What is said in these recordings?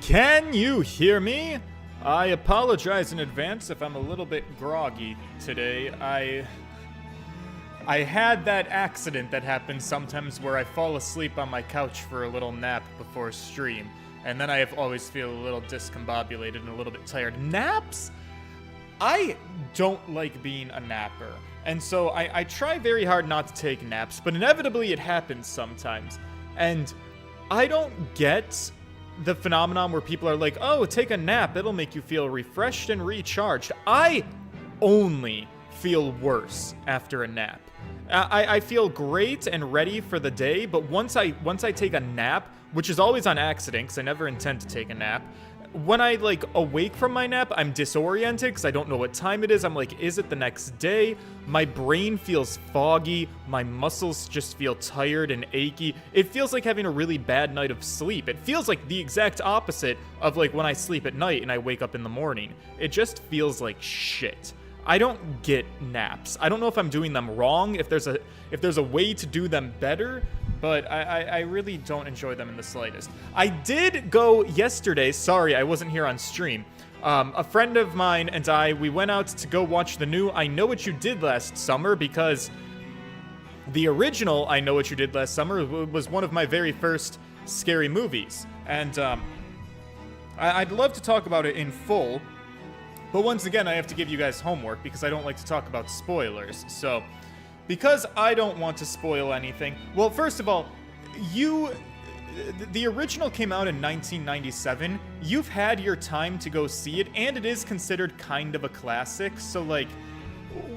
Can you hear me? I apologize in advance if I'm a little bit groggy today. I had that accident that happens sometimes where I fall asleep on my couch for a little nap before stream, and then I always feel a little discombobulated and a little bit tired. Naps? I don't like being a napper, and so I try very hard not to take naps, but inevitably it happens sometimes. And I don't get the phenomenon where people are like, oh, take a nap, it'll make you feel refreshed and recharged. I only feel worse after a nap. I feel great and ready for the day, but once I take a nap, which is always on accident because I never intend to take a nap, when I awake from my nap, I'm disoriented because I don't know what time it is. I'm like, is it the next day? My brain feels foggy. My muscles just feel tired and achy. It feels like having a really bad night of sleep. It feels like the exact opposite of when I sleep at night and I wake up in the morning. It just feels like shit. I don't get naps. I don't know if I'm doing them wrong, if there's a way to do them better, but I really don't enjoy them in the slightest. I did go yesterday. Sorry, I wasn't here on stream. A friend of mine and we went out to go watch the new I Know What You Did Last Summer, because the original I Know What You Did Last Summer was one of my very first scary movies. And I'd love to talk about it in full, but once again, I have to give you guys homework because I don't like to talk about spoilers. So, because I don't want to spoil anything, well, first of all, the original came out in 1997. You've had your time to go see it, and it is considered kind of a classic. So,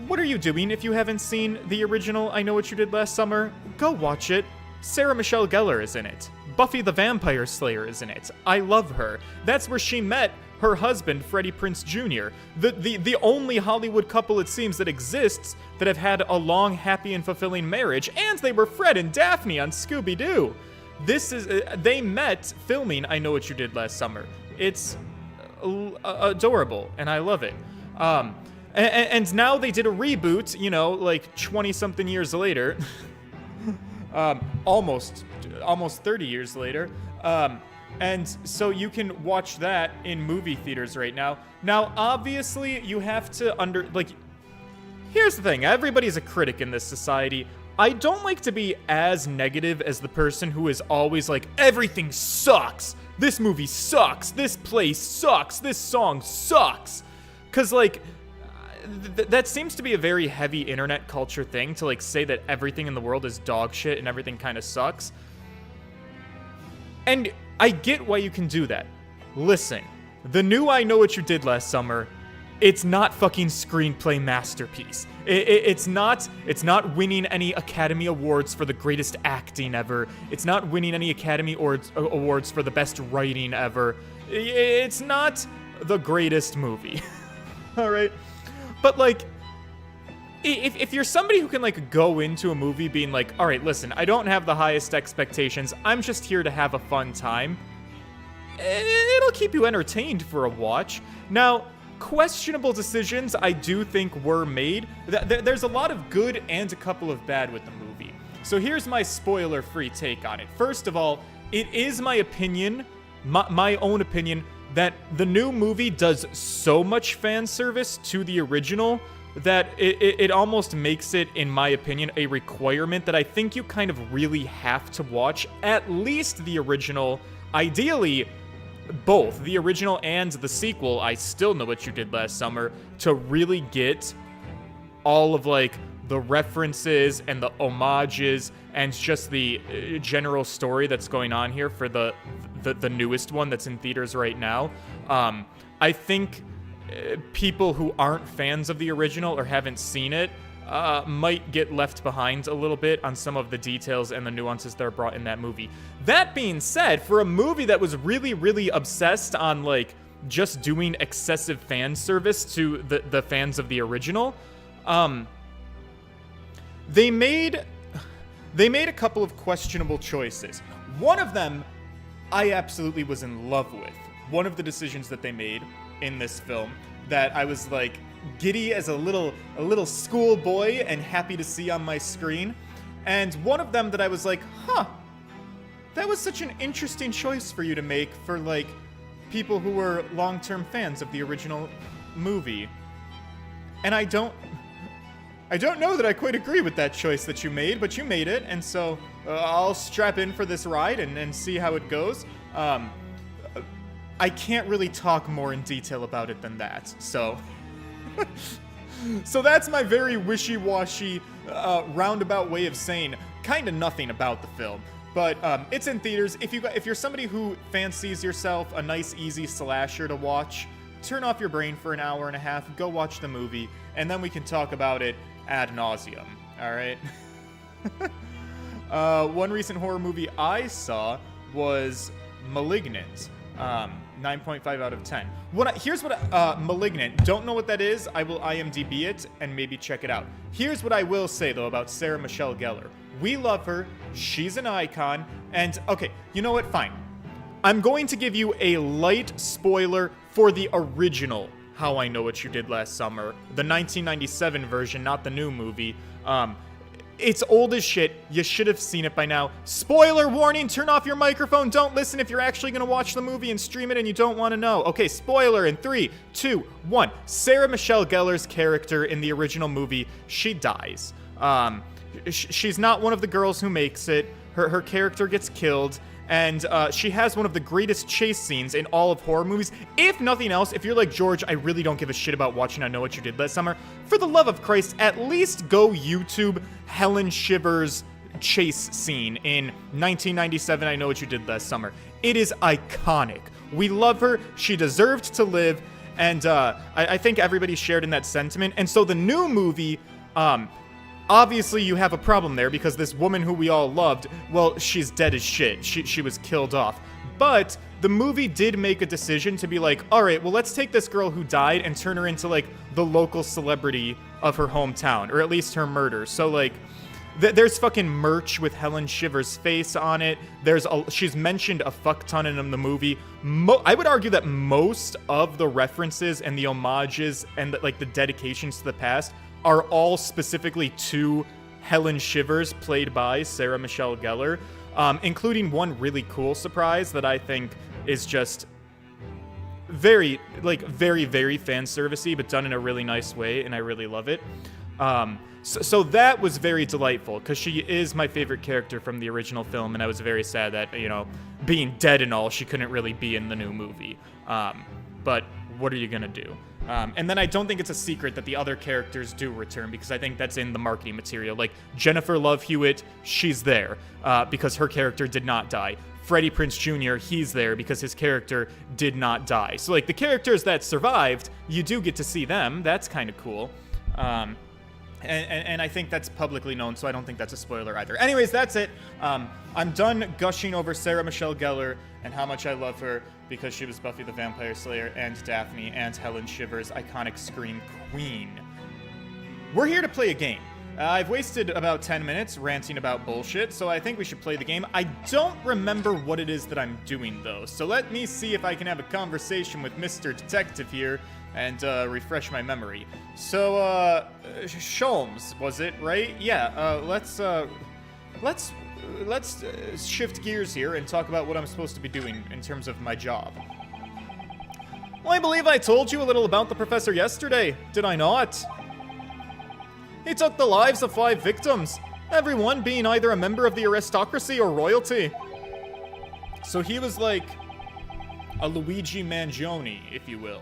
what are you doing if you haven't seen the original I Know What You Did Last Summer? Go watch it. Sarah Michelle Gellar is in it. Buffy the Vampire Slayer is in it. I love her. That's where she met her husband, Freddie Prinze Jr., the only Hollywood couple, it seems, that exists that have had a long, happy, and fulfilling marriage, and they were Fred and Daphne on Scooby-Doo. They met filming I Know What You Did Last Summer. It's adorable, and I love it. And now they did a reboot, 20-something years later. Almost 30 years later. And so you can watch that in movie theaters right now. Now, obviously, you have to here's the thing. Everybody's a critic in this society. I don't like to be as negative as the person who is always like, everything sucks. This movie sucks. This place sucks. This song sucks. Because, that seems to be a very heavy internet culture thing to, say that everything in the world is dog shit and everything kind of sucks. And I get why you can do that. Listen, the new I Know What You Did Last Summer, it's not fucking screenplay masterpiece. It's not winning any Academy Awards for the greatest acting ever. It's not winning any Academy Awards for the best writing ever. It's not the greatest movie. All right? But if you're somebody who can go into a movie being like, all right, listen, I don't have the highest expectations. I'm just here to have a fun time. It'll keep you entertained for a watch. Now, questionable decisions I do think were made. There's a lot of good and a couple of bad with the movie. So here's my spoiler-free take on it. First of all, it is my opinion, my own opinion, that the new movie does so much fan service to the original that it almost makes it, in my opinion, a requirement that I think you kind of really have to watch at least the original, ideally both, the original and the sequel, I Still Know What You Did Last Summer, to really get all of the references and the homages and just the general story that's going on here for the newest one that's in theaters right now. I think people who aren't fans of the original or haven't seen it might get left behind a little bit on some of the details and the nuances that are brought in that movie. That being said, for a movie that was really, really obsessed on just doing excessive fan service to the fans of the original, they made a couple of questionable choices. One of them I absolutely was in love with. One of the decisions that they made in this film that I was giddy as a little schoolboy and happy to see on my screen. And one of them that I was like, huh, that was such an interesting choice for you to make for, like, people who were long-term fans of the original movie. And I don't know that I quite agree with that choice that you made, but you made it, and so I'll strap in for this ride and see how it goes. I can't really talk more in detail about it than that, so... So that's my very wishy-washy, roundabout way of saying kind of nothing about the film. But it's in theaters. If you're somebody who fancies yourself a nice, easy slasher to watch, turn off your brain for an hour and a half, go watch the movie, and then we can talk about it ad nauseum. All right? One recent horror movie I saw was *Malignant*. 9.5 out of 10. Here's what *Malignant*. Don't know what that is. I will IMDb it and maybe check it out. Here's what I will say though about Sarah Michelle Gellar. We love her. She's an icon. And okay, you know what? Fine. I'm going to give you a light spoiler for the original How I Know What You Did Last Summer, the 1997 version, not the new movie. It's old as shit. You should have seen it by now. Spoiler warning, turn off your microphone. Don't listen if you're actually going to watch the movie and stream it and you don't want to know. Okay, spoiler in 3, 2, 1. Sarah Michelle Gellar's character in the original movie, she dies. She's not one of the girls who makes it. Her character gets killed. And she has one of the greatest chase scenes in all of horror movies. If nothing else, if you're like, George, I really don't give a shit about watching I Know What You Did Last Summer, for the love of Christ, at least go YouTube Helen Shivers' chase scene in 1997 I Know What You Did Last Summer. It is iconic. We love her. She deserved to live. And I think everybody shared in that sentiment. And so the new movie... obviously, you have a problem there because this woman who we all loved, well, she's dead as shit. She was killed off. But the movie did make a decision to be like, all right, well, let's take this girl who died and turn her into, like, the local celebrity of her hometown, or at least her murder. So, like, there's fucking merch with Helen Shivers' face on it. She's mentioned a fuck ton in the movie. I would argue that most of the references and the homages and, the dedications to the past are all specifically to Helen Shivers, played by Sarah Michelle Gellar, including one really cool surprise that I think is just very, very fan servicey, but done in a really nice way, and I really love it. So that was very delightful, because she is my favorite character from the original film, and I was very sad that, being dead and all, she couldn't really be in the new movie. But what are you gonna do? And then I don't think it's a secret that the other characters do return, because I think that's in the marketing material. Like, Jennifer Love Hewitt, she's there, because her character did not die. Freddie Prinze Jr., he's there because his character did not die. So, like, the characters that survived, you do get to see them. That's kind of cool. And I think that's publicly known, so I don't think that's a spoiler either. Anyways, that's it. I'm done gushing over Sarah Michelle Gellar and how much I love her, because she was Buffy the Vampire Slayer and Daphne and Helen Shivers' iconic Scream Queen. We're here to play a game. I've wasted about 10 minutes ranting about bullshit, so I think we should play the game. I don't remember what it is that I'm doing, though, so let me see if I can have a conversation with Mr. Detective here and refresh my memory. So, Sholmes, was it, right? Yeah, let's shift gears here and talk about what I'm supposed to be doing in terms of my job. Well, I believe I told you a little about the professor yesterday, did I not? He took the lives of 5 victims, everyone being either a member of the aristocracy or royalty. So he was like a Luigi Mangione, if you will.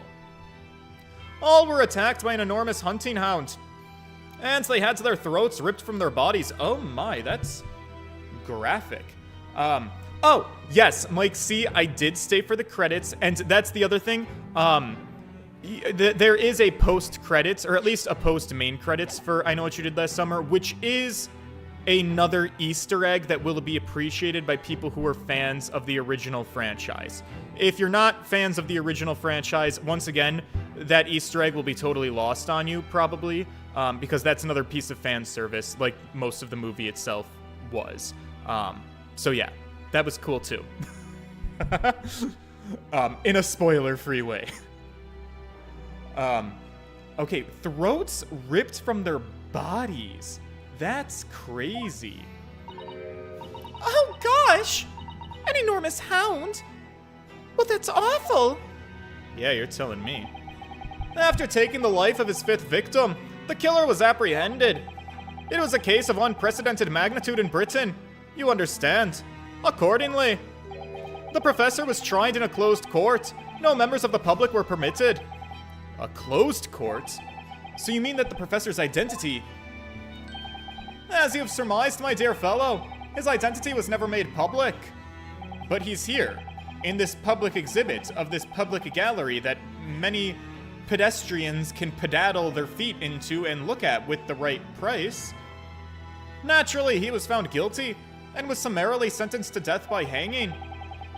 All were attacked by an enormous hunting hound, and they had their throats ripped from their bodies. Oh my, that's graphic. Oh, yes, Mike C, I did stay for the credits, and that's the other thing. There is a post-credits, or at least a post-main credits for I Know What You Did Last Summer, which is another Easter egg that will be appreciated by people who are fans of the original franchise. If you're not fans of the original franchise, once again, that Easter egg will be totally lost on you, probably, because that's another piece of fan service, like most of the movie itself was. So yeah, that was cool too. In a spoiler-free way. Okay, throats ripped from their bodies. That's crazy. Oh gosh! An enormous hound? Well, that's awful. Yeah, you're telling me. After taking the life of his 5th victim, the killer was apprehended. It was a case of unprecedented magnitude in Britain. You understand. Accordingly, the professor was tried in a closed court. No members of the public were permitted. A closed court? So you mean that the professor's identity... As you've surmised, my dear fellow, his identity was never made public. But he's here, in this public exhibit of this public gallery that many pedestrians can pedaddle their feet into and look at with the right price. Naturally, he was found guilty and was summarily sentenced to death by hanging.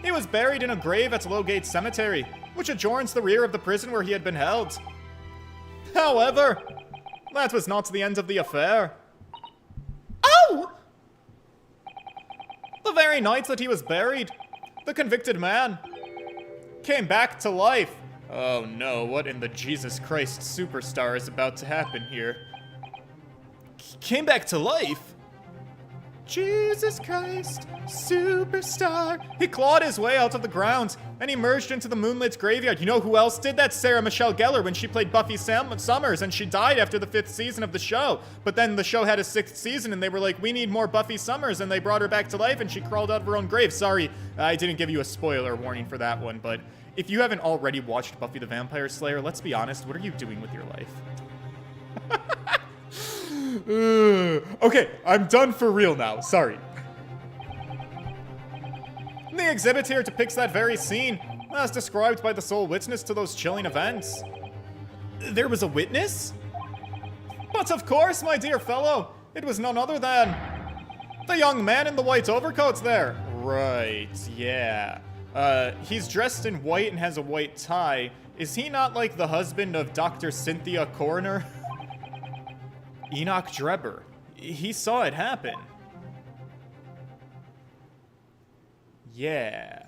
He was buried in a grave at Lowgate Cemetery, which adjoins the rear of the prison where he had been held. However, that was not the end of the affair. Oh! The very night that he was buried, the convicted man came back to life. Oh no, what in the Jesus Christ superstar is about to happen here? Came back to life? Jesus Christ, superstar. He clawed his way out of the ground and emerged into the moonlit graveyard. You know who else did that? Sarah Michelle Gellar when she played Buffy Summers, and she died after the 5th season of the show. But then the show had a 6th season and they were like, we need more Buffy Summers, and they brought her back to life and she crawled out of her own grave. Sorry, I didn't give you a spoiler warning for that one, but if you haven't already watched Buffy the Vampire Slayer, let's be honest, what are you doing with your life? Okay, I'm done for real now. Sorry. The exhibit here depicts that very scene, as described by the sole witness to those chilling events. There was a witness? But of course, my dear fellow, it was none other than the young man in the white overcoat there. Right, yeah. He's dressed in white and has a white tie. Is he not like the husband of Dr. Cynthia Coroner? Enoch Drebber. He saw it happen. Yeah.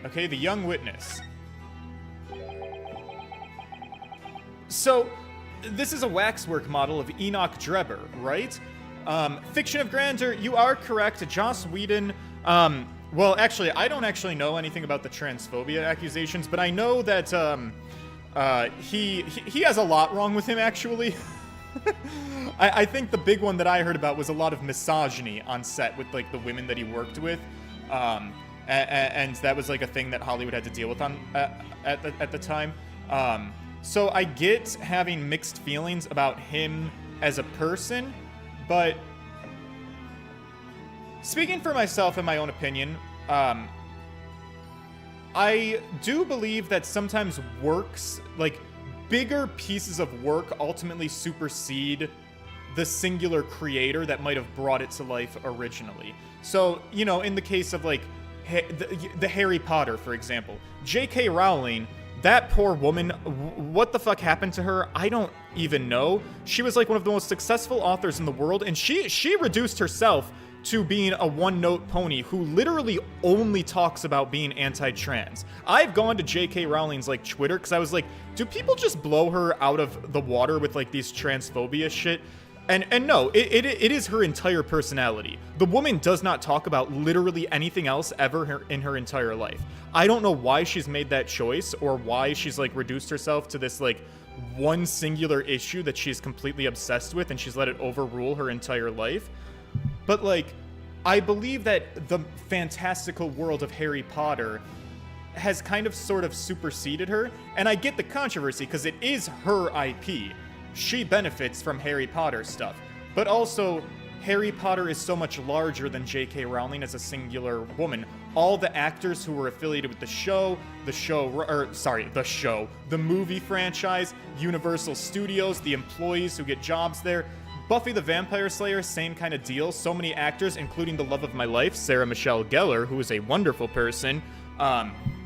Okay, the young witness. So, this is a waxwork model of Enoch Drebber, right? Fiction of grandeur, you are correct. Joss Whedon, well, actually, I don't actually know anything about the transphobia accusations, but I know that, he has a lot wrong with him, actually. I think the big one that I heard about was a lot of misogyny on set with, like, the women that he worked with. And that was, like, a thing that Hollywood had to deal with at the time. So I get having mixed feelings about him as a person, but speaking for myself and my own opinion, I do believe that sometimes works, like, bigger pieces of work ultimately supersede the singular creator that might have brought it to life originally. So, you know, in the case of, like, the Harry Potter, for example, J.K. Rowling, that poor woman, what the fuck happened to her? I don't even know. She was, like, one of the most successful authors in the world, and she reduced herself to being a one-note pony who literally only talks about being anti-trans. I've gone to J.K. Rowling's, like, Twitter, because I was like, do people just blow her out of the water with, like, these transphobia shit? And no, it is her entire personality. The woman does not talk about literally anything else ever in her entire life. I don't know why she's made that choice, or why she's, like, reduced herself to this, like, one singular issue that she's completely obsessed with, and she's let it overrule her entire life. But, like, I believe that the fantastical world of Harry Potter has kind of sort of superseded her, and I get the controversy because it is her IP. She benefits from Harry Potter stuff, but also Harry Potter is so much larger than J.K. Rowling as a singular woman. All the actors who were affiliated with the movie franchise, Universal Studios, the employees who get jobs there, Buffy the Vampire Slayer, same kind of deal. So many actors, including the love of my life, Sarah Michelle Gellar, who is a wonderful person.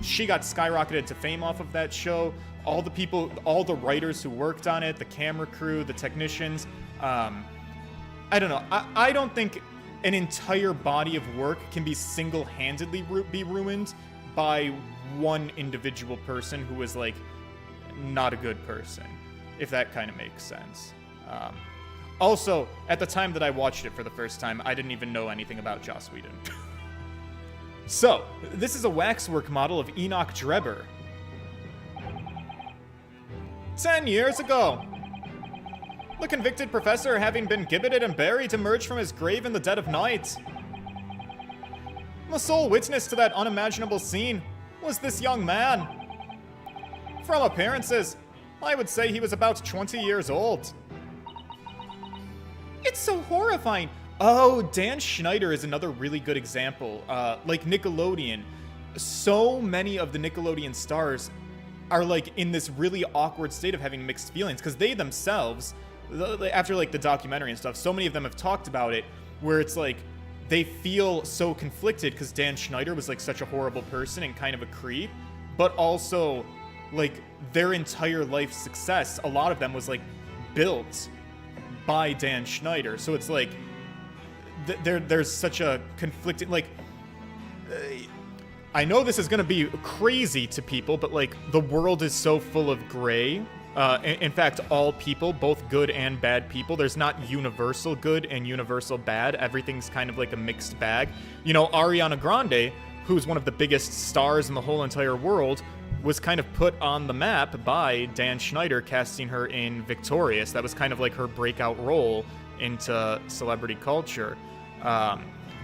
She got skyrocketed to fame off of that show. All the people, all the writers who worked on it, the camera crew, the technicians. I don't know. I don't think an entire body of work can be single-handedly be ruined by one individual person who is, like, not a good person, if that kind of makes sense. Also, at the time that I watched it for the first time, I didn't even know anything about Joss Whedon. So, this is a waxwork model of Enoch Drebber. 10 years ago. The convicted professor, having been gibbeted and buried, emerged from his grave in the dead of night. The sole witness to that unimaginable scene was this young man. From appearances, I would say he was about 20 years old. It's so horrifying. Oh, Dan Schneider is another really good example. Like Nickelodeon. So many of the Nickelodeon stars are like in this really awkward state of having mixed feelings because they themselves, after like the documentary and stuff, so many of them have talked about it where it's like they feel so conflicted because Dan Schneider was like such a horrible person and kind of a creep, but also like their entire life success, a lot of them was like built by Dan Schneider. So it's like there's such a conflicting, like I know this is gonna be crazy to people, but like the world is so full of gray. In fact, all people, both good and bad people, there's not universal good and universal bad. Everything's kind of like a mixed bag. You know, Ariana Grande, who's one of the biggest stars in the whole entire world, was kind of put on the map by Dan Schneider casting her in Victorious. That was kind of like her breakout role into celebrity culture.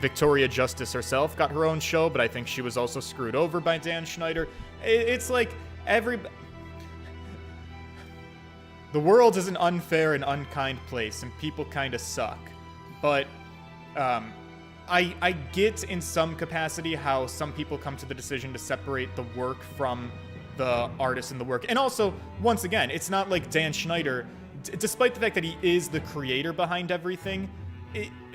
Victoria Justice herself got her own show, but I think she was also screwed over by Dan Schneider. It's like the world is an unfair and unkind place, and people kind of suck. But I get in some capacity how some people come to the decision to separate the work from the artist and the work. And also, once again, it's not like Dan Schneider, despite the fact that he is the creator behind everything,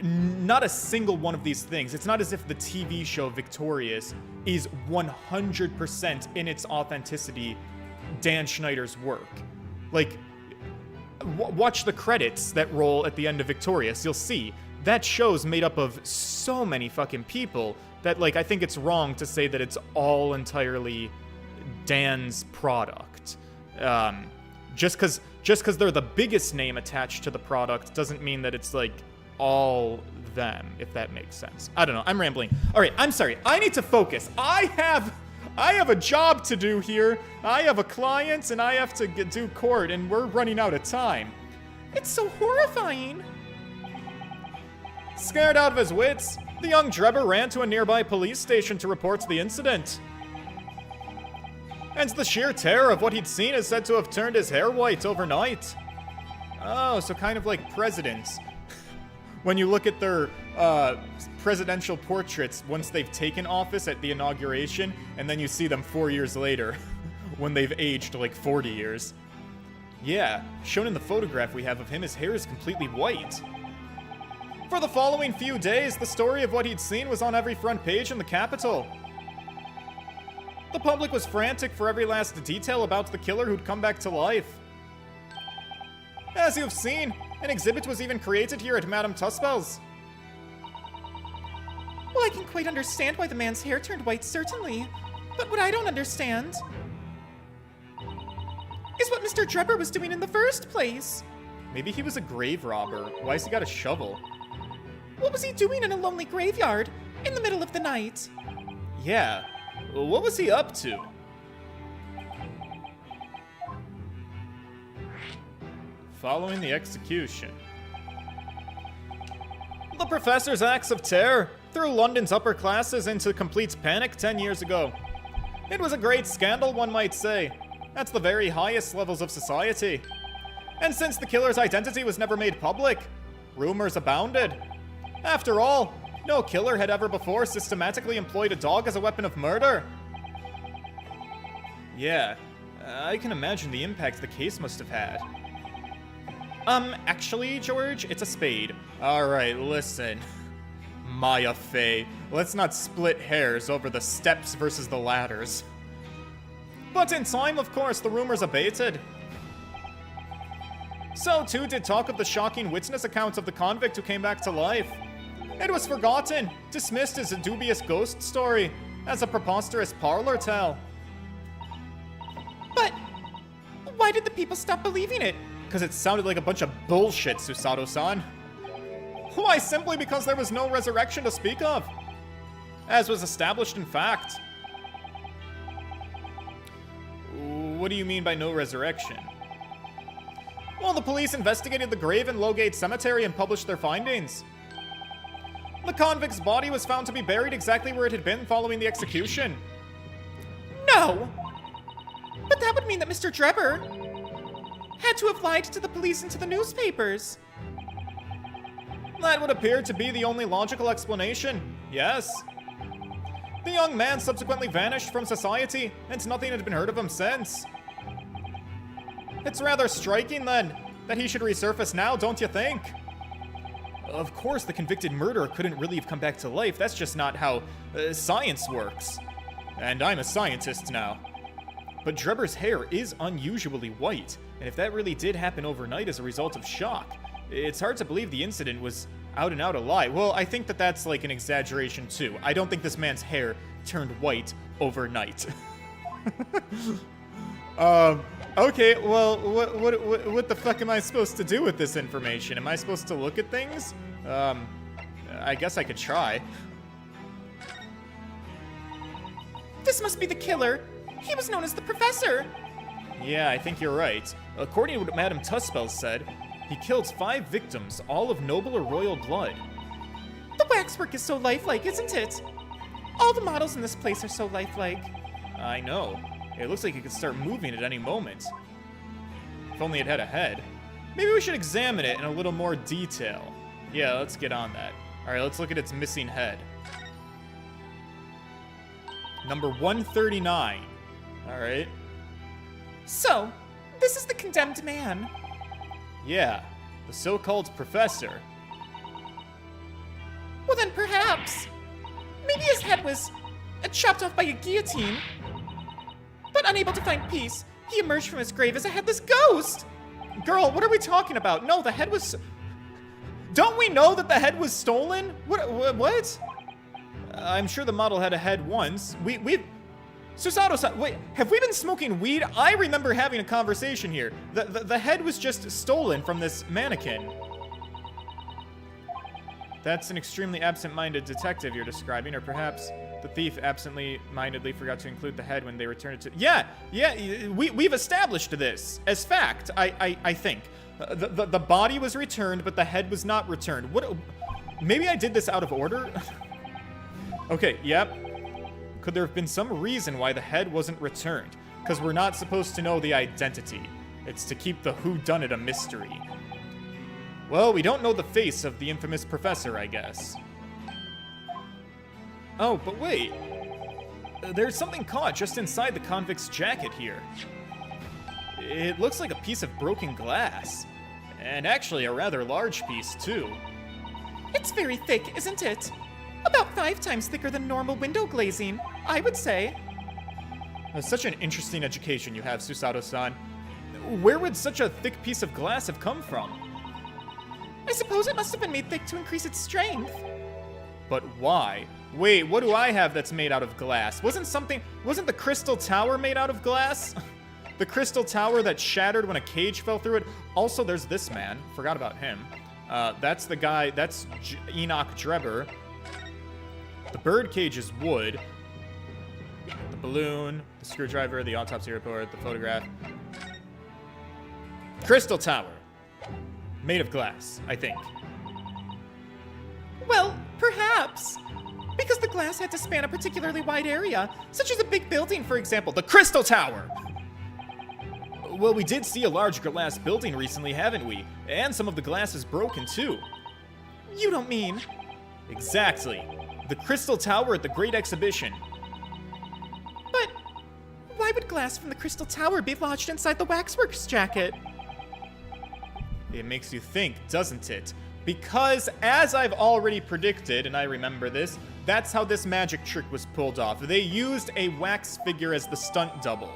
not a single one of these things. It's not as if the TV show Victorious is 100% in its authenticity Dan Schneider's work. Like, watch the credits that roll at the end of Victorious. You'll see that show's made up of so many fucking people that, like, I think it's wrong to say that it's all entirely Dan's product. Just because they're the biggest name attached to the product doesn't mean that it's, like, all them, if that makes sense. I don't know. I'm rambling. All right, I'm sorry. I need to focus. I have a job to do here. I have a client, and I have to do court, and we're running out of time. It's so horrifying. Scared out of his wits, the young Drebber ran to a nearby police station to report the incident. And the sheer terror of what he'd seen is said to have turned his hair white overnight. Oh, so kind of like presidents. When you look at their presidential portraits once they've taken office at the inauguration, and then you see them 4 years later when they've aged like 40 years. Yeah, shown in the photograph we have of him, his hair is completely white. For the following few days, the story of what he'd seen was on every front page in the Capitol. The public was frantic for every last detail about the killer who'd come back to life. As you've seen, an exhibit was even created here at Madame Tusspel's. Well, I can quite understand why the man's hair turned white, certainly. But what I don't understand is what Mr. Drebber was doing in the first place. Maybe he was a grave robber. Why has he got a shovel? What was he doing in a lonely graveyard in the middle of the night? Yeah, what was he up to? Following the execution. The professor's acts of terror threw London's upper classes into complete panic 10 years ago. It was a great scandal, one might say, at the very highest levels of society. And since the killer's identity was never made public, rumors abounded. After all, no killer had ever before systematically employed a dog as a weapon of murder. Yeah, I can imagine the impact the case must have had. Actually, George, it's a spade. Alright, listen. Maya Fey, let's not split hairs over the steps versus the ladders. But in time, of course, the rumors abated. So too did talk of the shocking witness accounts of the convict who came back to life. It was forgotten, dismissed as a dubious ghost story, as a preposterous parlor tale. But why did the people stop believing it? Because it sounded like a bunch of bullshit, Susato-san. Why, simply because there was no resurrection to speak of. as was established in fact. What do you mean by no resurrection? Well, the police investigated the grave in Lowgate Cemetery and published their findings. The convict's body was found to be buried exactly where it had been following the execution. No! But that would mean that Mr. Drebber had to have lied to the police and to the newspapers. That would appear to be the only logical explanation, yes. The young man subsequently vanished from society, and nothing had been heard of him since. It's rather striking, then, that he should resurface now, don't you think? Of course, the convicted murderer couldn't really have come back to life. That's just not how science works. And I'm a scientist now. But Drebber's hair is unusually white, and if that really did happen overnight as a result of shock, it's hard to believe the incident was out and out a lie. Well, I think that that's like an exaggeration too. I don't think this man's hair turned white overnight. Okay, well, what the fuck am I supposed to do with this information? Am I supposed to look at things? I guess I could try. This must be the killer. He was known as the Professor. Yeah, I think you're right. According to what Madame Tuspel said, he killed 5 victims, all of noble or royal blood. The waxwork is so lifelike, isn't it? All the models in this place are so lifelike. I know. It looks like it could start moving at any moment. If only it had a head. Maybe we should examine it in a little more detail. Yeah, let's get on that. Alright, let's look at its missing head. Number 139. Alright. So, this is the condemned man. Yeah, the so-called professor. Well then perhaps. Maybe his head was chopped off by a guillotine. But unable to find peace, he emerged from his grave as a headless ghost! Girl, what are we talking about? No, the head was... Don't we know that the head was stolen? What? I'm sure the model had a head once. Susato-san, wait, have we been smoking weed? I remember having a conversation here. The head was just stolen from this mannequin. That's an extremely absent-minded detective you're describing, or perhaps the thief absently-mindedly forgot to include the head when they returned it to... Yeah, we've established this as fact, I think. The body was returned, but the head was not returned. What? Maybe I did this out of order? Okay, yep. Could there have been some reason why the head wasn't returned? Because we're not supposed to know the identity. It's to keep the whodunit a mystery. Well, we don't know the face of the infamous professor, I guess. Oh, but wait. There's something caught just inside the convict's jacket here. It looks like a piece of broken glass. And actually a rather large piece, too. It's very thick, isn't it? About 5 times thicker than normal window glazing, I would say. Such an interesting education you have, Susato-san. Where would such a thick piece of glass have come from? I suppose it must have been made thick to increase its strength. But why? Wait, what do I have that's made out of glass? Wasn't the Crystal Tower made out of glass? The Crystal Tower that shattered when a cage fell through it? Also, there's this man. Forgot about him. That's the guy, that's Enoch Drebber. The bird cage is wood. The balloon, the screwdriver, the autopsy report, the photograph. Crystal Tower. Made of glass, I think. Well, perhaps. Because the glass had to span a particularly wide area, such as a big building, for example. The Crystal Tower! Well, we did see a large glass building recently, haven't we? And some of the glass is broken, too. You don't mean... Exactly. The Crystal Tower at the Great Exhibition. But why would glass from the Crystal Tower be lodged inside the waxworks jacket? It makes you think, doesn't it? Because, as I've already predicted, and I remember this, that's how this magic trick was pulled off. They used a wax figure as the stunt double.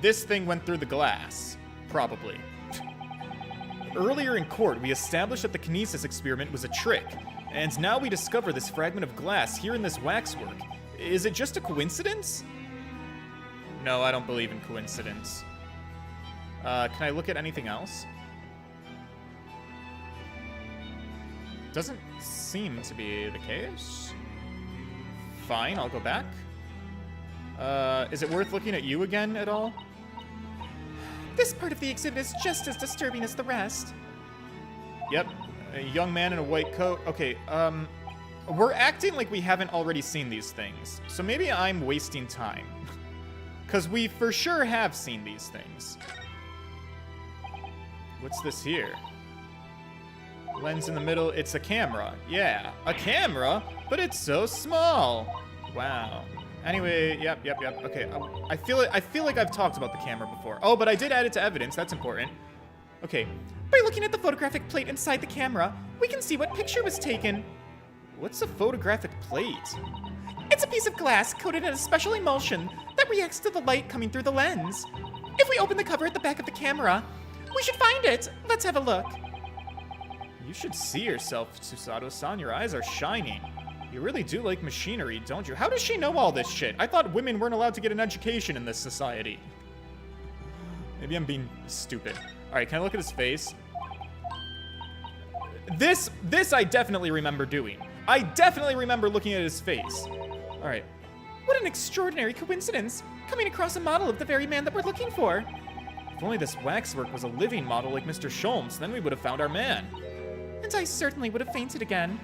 This thing went through the glass. Probably. Earlier in court, we established that the kinesis experiment was a trick, and now we discover this fragment of glass here in this waxwork. Is it just a coincidence? No, I don't believe in coincidence. Can I look at anything else? Doesn't seem to be the case. fine. I'll go back. Is it worth looking at you again at all? This part of the exhibit is just as disturbing as the rest. Yep. A young man in a white coat. Okay, we're acting like we haven't already seen these things. So maybe I'm wasting time. Because we for sure have seen these things. What's this here? Lens in the middle. It's a camera. Yeah, a camera, but it's so small. Wow. Anyway, yep. Okay, I feel like I've talked about the camera before. Oh, but I did add it to evidence. That's important. Okay. By looking at the photographic plate inside the camera, we can see what picture was taken. What's a photographic plate? It's a piece of glass coated in a special emulsion that reacts to the light coming through the lens. If we open the cover at the back of the camera, we should find it. Let's have a look. You should see yourself, Susato-san. Your eyes are shining. You really do like machinery, don't you? How does she know all this shit? I thought women weren't allowed to get an education in this society. Maybe I'm being stupid. All right, can I look at his face? This I definitely remember doing. I definitely remember looking at his face. All right. What an extraordinary coincidence, coming across a model of the very man that we're looking for. If only this waxwork was a living model like Mr. Sholmes, then we would have found our man. And I certainly would have fainted again.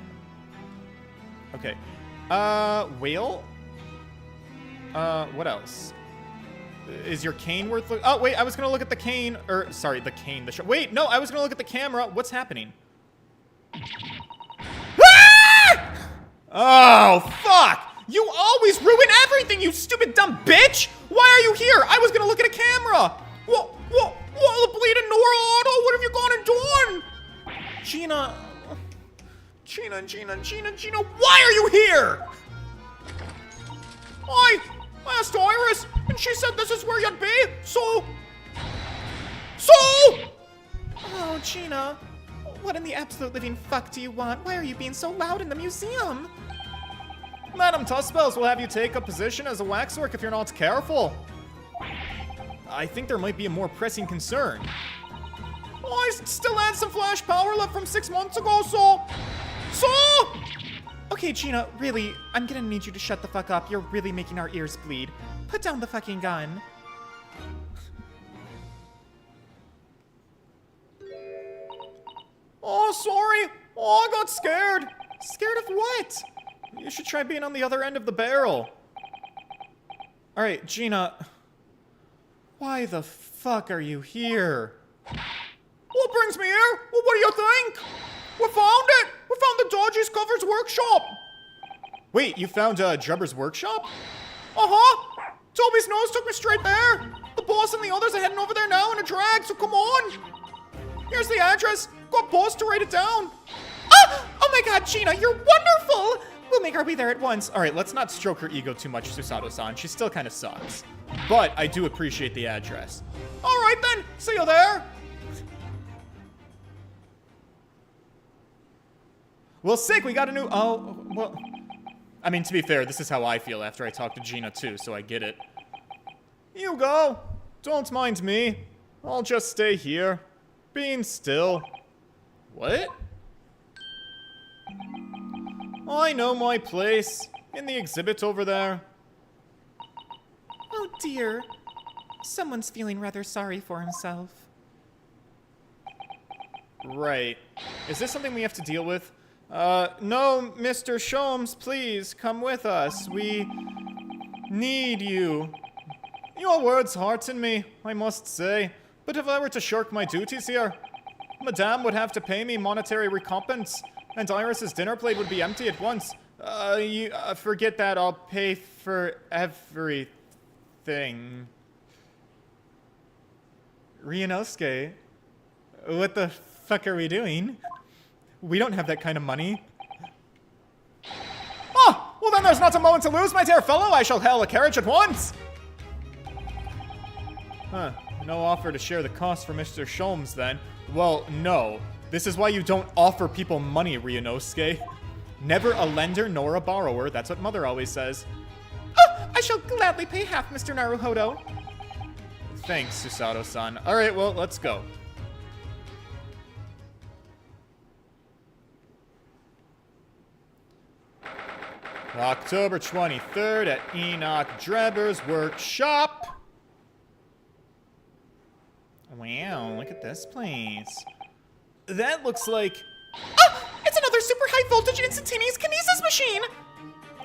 Okay. Whale? What else? Is your cane worth look? Oh, wait, I was gonna look at the cane, or, sorry, the cane, wait, no, I was gonna look at the camera. What's happening? Ah! Oh, fuck! You always ruin everything, you stupid dumb bitch! Why are you here? I was gonna look at a camera! What, the bleeding Nora Otto, what have you gone and done? Gina, why are you here? I asked Iris, and she said this is where you'd be, so... Oh, Gina. What in the absolute living fuck do you want? Why are you being so loud in the museum? Madam Tussbells will have you take a position as a waxwork if you're not careful. I think there might be a more pressing concern. I still had some flash power left from 6 months ago, so... Okay, Gina, really, I'm gonna need you to shut the fuck up. You're really making our ears bleed. Put down the fucking gun. Oh, sorry. Oh, I got scared. Scared of what? You should try being on the other end of the barrel. All right, Gina. Why the fuck are you here? What brings me here? Well, what do you think? We found it. We found the Dodgy's Covers workshop. Wait, you found Drubber's workshop? Uh-huh. Toby's nose took me straight there. The boss and the others are heading over there now in a drag, so come on. Here's the address. Got boss to write it down. Oh my god, Gina, you're wonderful! We'll make our way there at once. All right, let's not stroke her ego too much, Susato-san. She still kind of sucks. But I do appreciate the address. All right, then. See you there. Well, sick, we got a new... Oh, well... I mean, to be fair, this is how I feel after I talk to Gina, too, so I get it. You go. Don't mind me. I'll just stay here. Being still. What? I know my place. In the exhibit over there. Oh, dear. Someone's feeling rather sorry for himself. Right. Is this something we have to deal with? No, Mr. Sholmes, please, come with us. We need you. Your words hearten me, I must say. But if I were to shirk my duties here, Madame would have to pay me monetary recompense, and Iris's dinner plate would be empty at once. Forget that, I'll pay for everything. Ryunosuke, what the fuck are we doing? We don't have that kind of money. Oh, well then there's not a moment to lose, my dear fellow. I shall hail a carriage at once. Huh, no offer to share the cost for Mr. Sholmes then. Well, no. This is why you don't offer people money, Ryunosuke. Never a lender nor a borrower, that's what Mother always says. Oh, I shall gladly pay half, Mr. Naruhodo. Thanks, Susato-san. Alright, well, let's go. October 23rd at Enoch Drebber's workshop. Wow, look at this place. That looks like... Oh! It's another super high voltage instantaneous kinesis machine!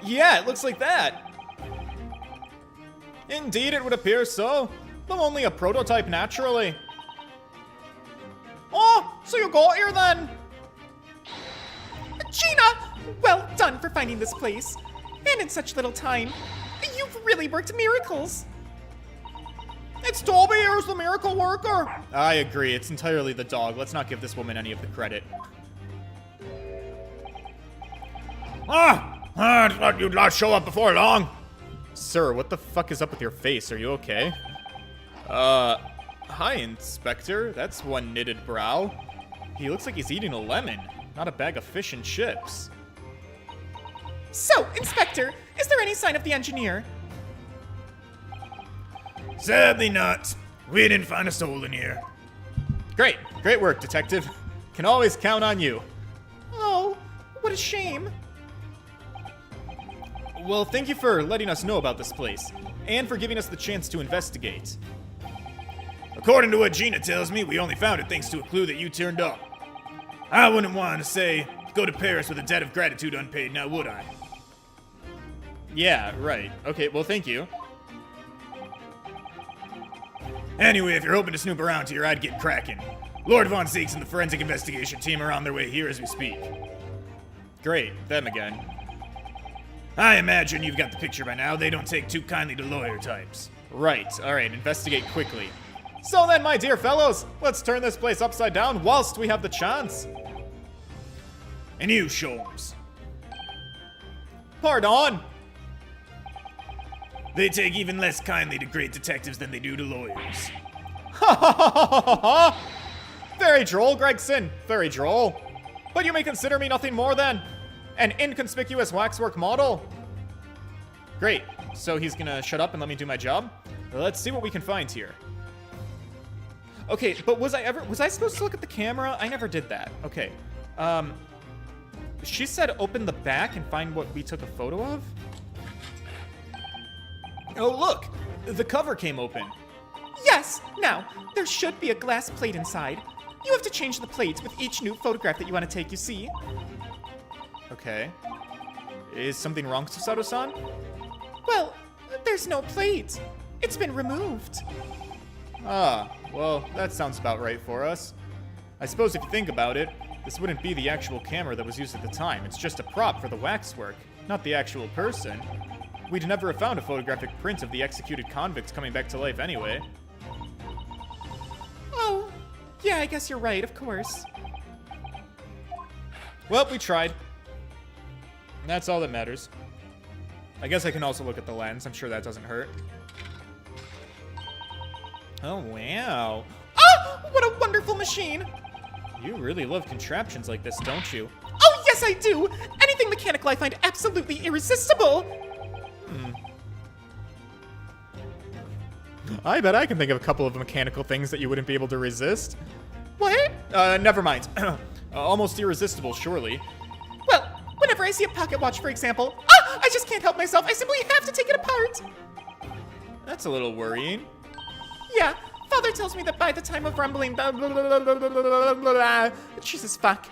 Yeah, it looks like that. Indeed, it would appear so. Though only a prototype, naturally. Oh, so you got here then? Gina! Well done for finding this place. And in such little time. You've really worked miracles. It's Toby here's the miracle worker. I agree, it's entirely the dog. Let's not give this woman any of the credit. I thought you'd not show up before long. Sir, what the fuck is up with your face? Are you okay? Hi, Inspector. That's one knitted brow. He looks like he's eating a lemon, not a bag of fish and chips. So, Inspector, is there any sign of the engineer? Sadly not. We didn't find a soul in here. Great. Great work, Detective. Can always count on you. Oh, what a shame. Well, thank you for letting us know about this place, and for giving us the chance to investigate. According to what Gina tells me, we only found it thanks to a clue that you turned up. I wouldn't want to say, go to Paris with a debt of gratitude unpaid, now would I? Yeah, right. Okay, well, thank you. Anyway, if you're hoping to snoop around here, I'd get cracking. Lord Von Zeeks and the forensic investigation team are on their way here as we speak. Great, them again. I imagine you've got the picture by now. They don't take too kindly to lawyer types. Right, alright, investigate quickly. So then, my dear fellows, let's turn this place upside down whilst we have the chance. And you, Sholmes. Pardon? They take even less kindly to great detectives than they do to lawyers. Ha ha ha ha ha ha! Very droll, Gregson, very droll. But you may consider me nothing more than an inconspicuous waxwork model. Great, so he's gonna shut up and let me do my job? Let's see what we can find here. Okay, but was I supposed to look at the camera? I never did that. Okay, she said open the back and find what we took a photo of? Oh look, the cover came open. Yes! Now, there should be a glass plate inside. You have to change the plate with each new photograph that you want to take, you see? Okay. Is something wrong, Susato-san? Well, there's no plate. It's been removed. Ah, well, that sounds about right for us. I suppose if you think about it, this wouldn't be the actual camera that was used at the time. It's just a prop for the waxwork, not the actual person. We'd never have found a photographic print of the executed convicts coming back to life anyway. Oh, yeah, I guess you're right, of course. Well, we tried. That's all that matters. I guess I can also look at the lens. I'm sure that doesn't hurt. Oh, wow. Oh, what a wonderful machine! You really love contraptions like this, don't you? Oh, yes, I do! Anything mechanical I find absolutely irresistible! I bet I can think of a couple of mechanical things that you wouldn't be able to resist. What? Never mind. Almost irresistible, surely. Well, whenever I see a pocket watch, for example, I just can't help myself. I simply have to take it apart. That's a little worrying. Yeah, Father tells me that by the time of rumbling, Jesus fuck.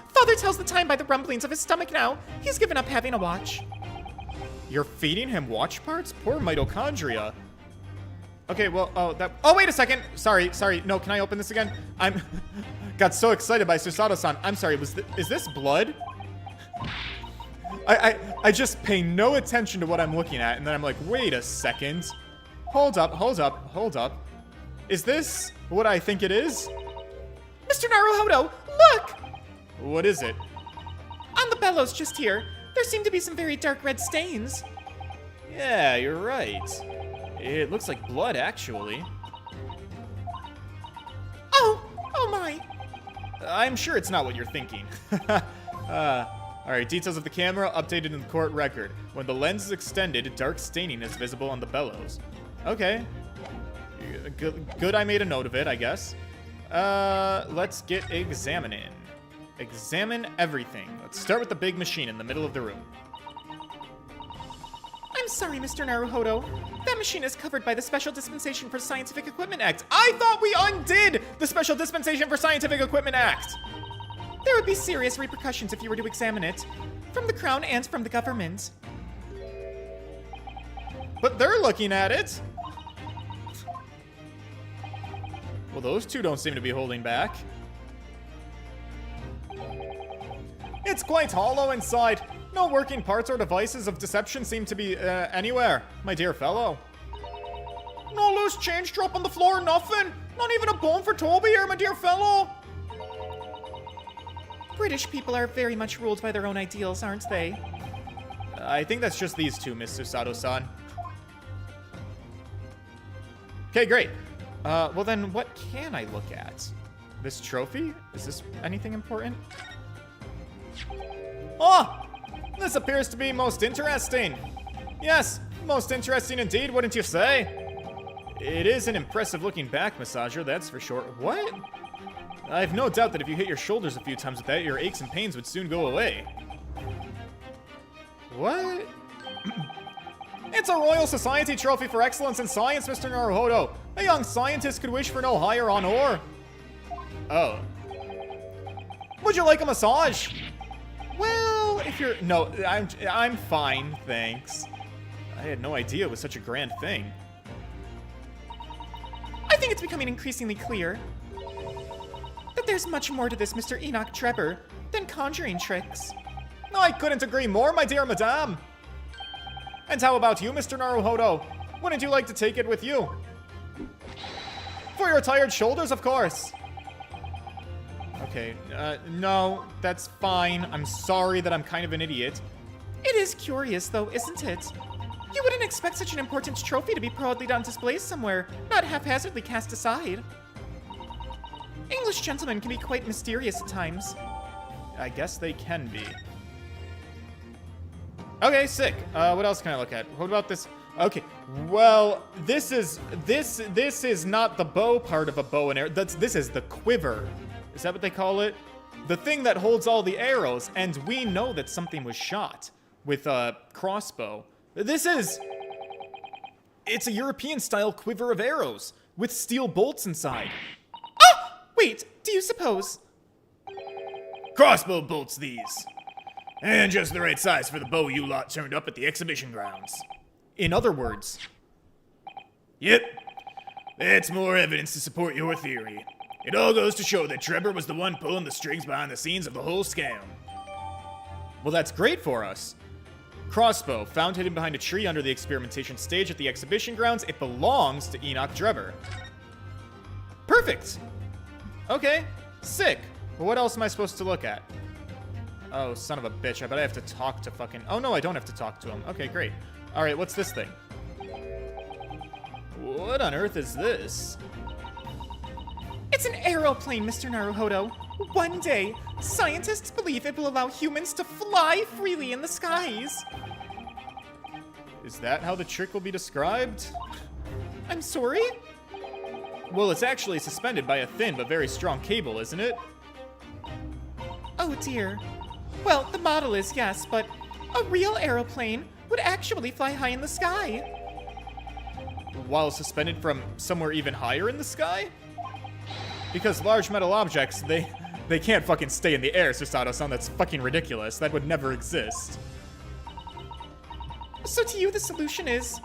Father tells the time by the rumblings of his stomach now. He's given up having a watch. You're feeding him watch parts? Poor mitochondria. Okay, well, oh, wait a second. Sorry. No, can I open this again? Got so excited by Susato-san. I'm sorry, is this blood? I just pay no attention to what I'm looking at, and then I'm like, wait a second. Hold up. Is this what I think it is? Mr. Naruhodo, look! What is it? On the bellows just here, there seem to be some very dark red stains. Yeah, you're right. It looks like blood, actually. Oh my. I'm sure it's not what you're thinking. Alright, details of the camera updated in the court record. When the lens is extended, dark staining is visible on the bellows. Okay. Good I made a note of it, I guess. Let's get examining. Examine everything. Let's start with the big machine in the middle of the room. sorry, Mr. Naruhodo. That machine is covered by the Special Dispensation for Scientific Equipment Act. I thought we undid the Special Dispensation for Scientific Equipment Act! There would be serious repercussions if you were to examine it. From the Crown and from the government. But they're looking at it. Well, those two don't seem to be holding back. It's quite hollow inside. No working parts or devices of deception seem to be anywhere, my dear fellow. No loose change drop on the floor, nothing. Not even a bone for Toby here, my dear fellow. British people are very much ruled by their own ideals, aren't they? I think that's just these two, Miss Susato-san. Okay, great. Well then, what can I look at? This trophy? Is this anything important? Oh! This appears to be most interesting. Yes, most interesting indeed, wouldn't you say? It is an impressive looking back massager, that's for sure. What? I have no doubt that if you hit your shoulders a few times with that, your aches and pains would soon go away. What? It's a Royal Society trophy for excellence in science, Mr. Naruhodo. A young scientist could wish for no higher honor. Oh. Would you like a massage? Well, if you're... No, I'm fine, thanks. I had no idea it was such a grand thing. I think it's becoming increasingly clear that there's much more to this Mr. Enoch Drebber than conjuring tricks. I couldn't agree more, my dear madame. And how about you, Mr. Naruhodo? Wouldn't you like to take it with you? For your tired shoulders, of course. Okay, no, that's fine. I'm sorry that I'm kind of an idiot. It is curious, though, isn't it? You wouldn't expect such an important trophy to be proudly on display somewhere, not haphazardly cast aside. English gentlemen can be quite mysterious at times. I guess they can be. Okay, sick. What else can I look at? What about this? Okay, well, this is not the bow part of a bow and arrow. This is the quiver. Is that what they call it? The thing that holds all the arrows, and we know that something was shot with a crossbow. It's a European-style quiver of arrows with steel bolts inside. Oh! Wait, do you suppose? Crossbow bolts these. And just the right size for the bow you lot turned up at the exhibition grounds. In other words. Yep. That's more evidence to support your theory. It all goes to show that Drebber was the one pulling the strings behind the scenes of the whole scam. Well, that's great for us. Crossbow, found hidden behind a tree under the experimentation stage at the exhibition grounds. It belongs to Enoch Drebber. Perfect. Okay, sick. Well, what else am I supposed to look at? Oh, son of a bitch. I bet I have to talk to fucking... Oh, no, I don't have to talk to him. Okay, great. All right, what's this thing? What on earth is this? It's an aeroplane, Mr. Naruhodo. One day, scientists believe it will allow humans to fly freely in the skies. Is that how the trick will be described? I'm sorry? Well, it's actually suspended by a thin but very strong cable, isn't it? Oh dear. Well, the model is, yes, but a real aeroplane would actually fly high in the sky. While suspended from somewhere even higher in the sky? Because large metal objects, they can't fucking stay in the air, Susato-san. That's fucking ridiculous. That would never exist. So to you, the solution is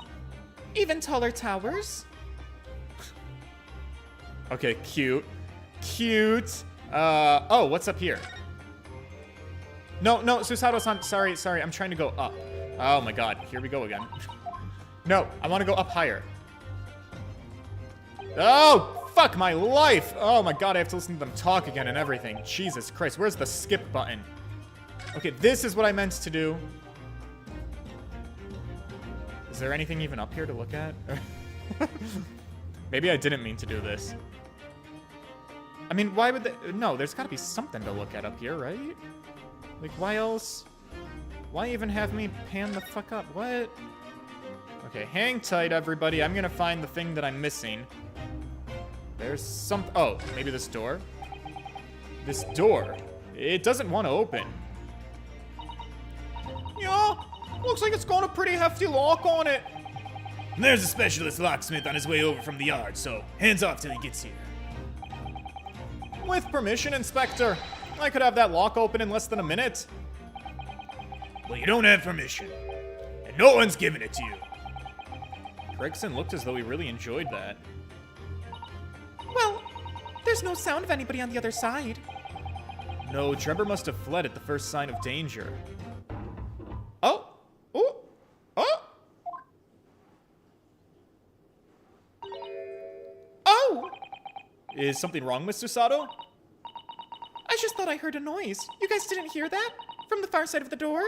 even taller towers? Okay, cute. Cute. Oh, what's up here? No, Susato-san, sorry, I'm trying to go up. Oh my god, here we go again. No, I want to go up higher. Oh, fuck my life! Oh my god, I have to listen to them talk again and everything. Jesus Christ, where's the skip button? Okay, this is what I meant to do. Is there anything even up here to look at? Maybe I didn't mean to do this. I mean, why would they... No, there's gotta be something to look at up here, right? Like, why else? Why even have me pan the fuck up? What? Okay, hang tight, everybody. I'm gonna find the thing that I'm missing. There's some... Oh, maybe this door? This door. It doesn't want to open. Yeah, Looks like it's got a pretty hefty lock on it. There's a specialist locksmith on his way over from the yard, so hands off till he gets here. With permission, Inspector. I could have that lock open in less than a minute. Well, you don't have permission, and no one's giving it to you. Gregson looked as though he really enjoyed that. Well, there's no sound of anybody on the other side. No, Drebber must have fled at the first sign of danger. Oh! Oh! Oh! Oh! Is something wrong, Mr. Sato? I just thought I heard a noise. You guys didn't hear that? From the far side of the door?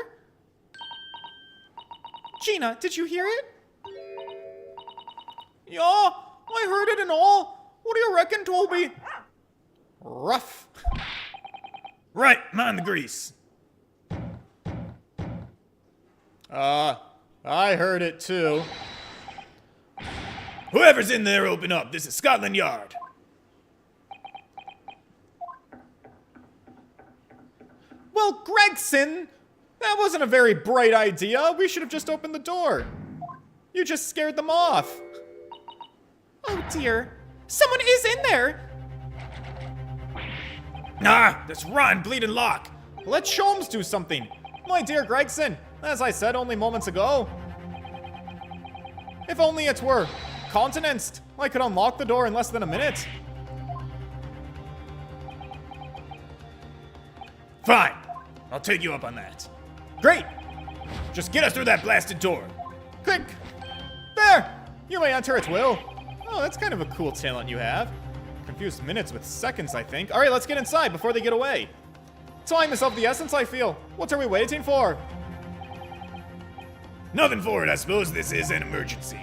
Gina, did you hear it? Yeah, I heard it and all. What do you reckon, Toby? Rough. Right, mind the grease. I heard it too. Whoever's in there, open up. This is Scotland Yard. Well, Gregson, that wasn't a very bright idea. We should have just opened the door. You just scared them off. Oh dear. Someone is in there! Nah, that's rotten bleeding lock. Let Sholmes do something. My dear Gregson, as I said only moments ago. If only it were continenced, I could unlock the door in less than a minute. Fine, I'll take you up on that. Great! Just get us through that blasted door. Quick! There! You may enter at will. Oh, that's kind of a cool talent you have. Confused minutes with seconds, I think. Alright, let's get inside before they get away. Time is of the essence, I feel. What are we waiting for? Nothing for it, I suppose this is an emergency.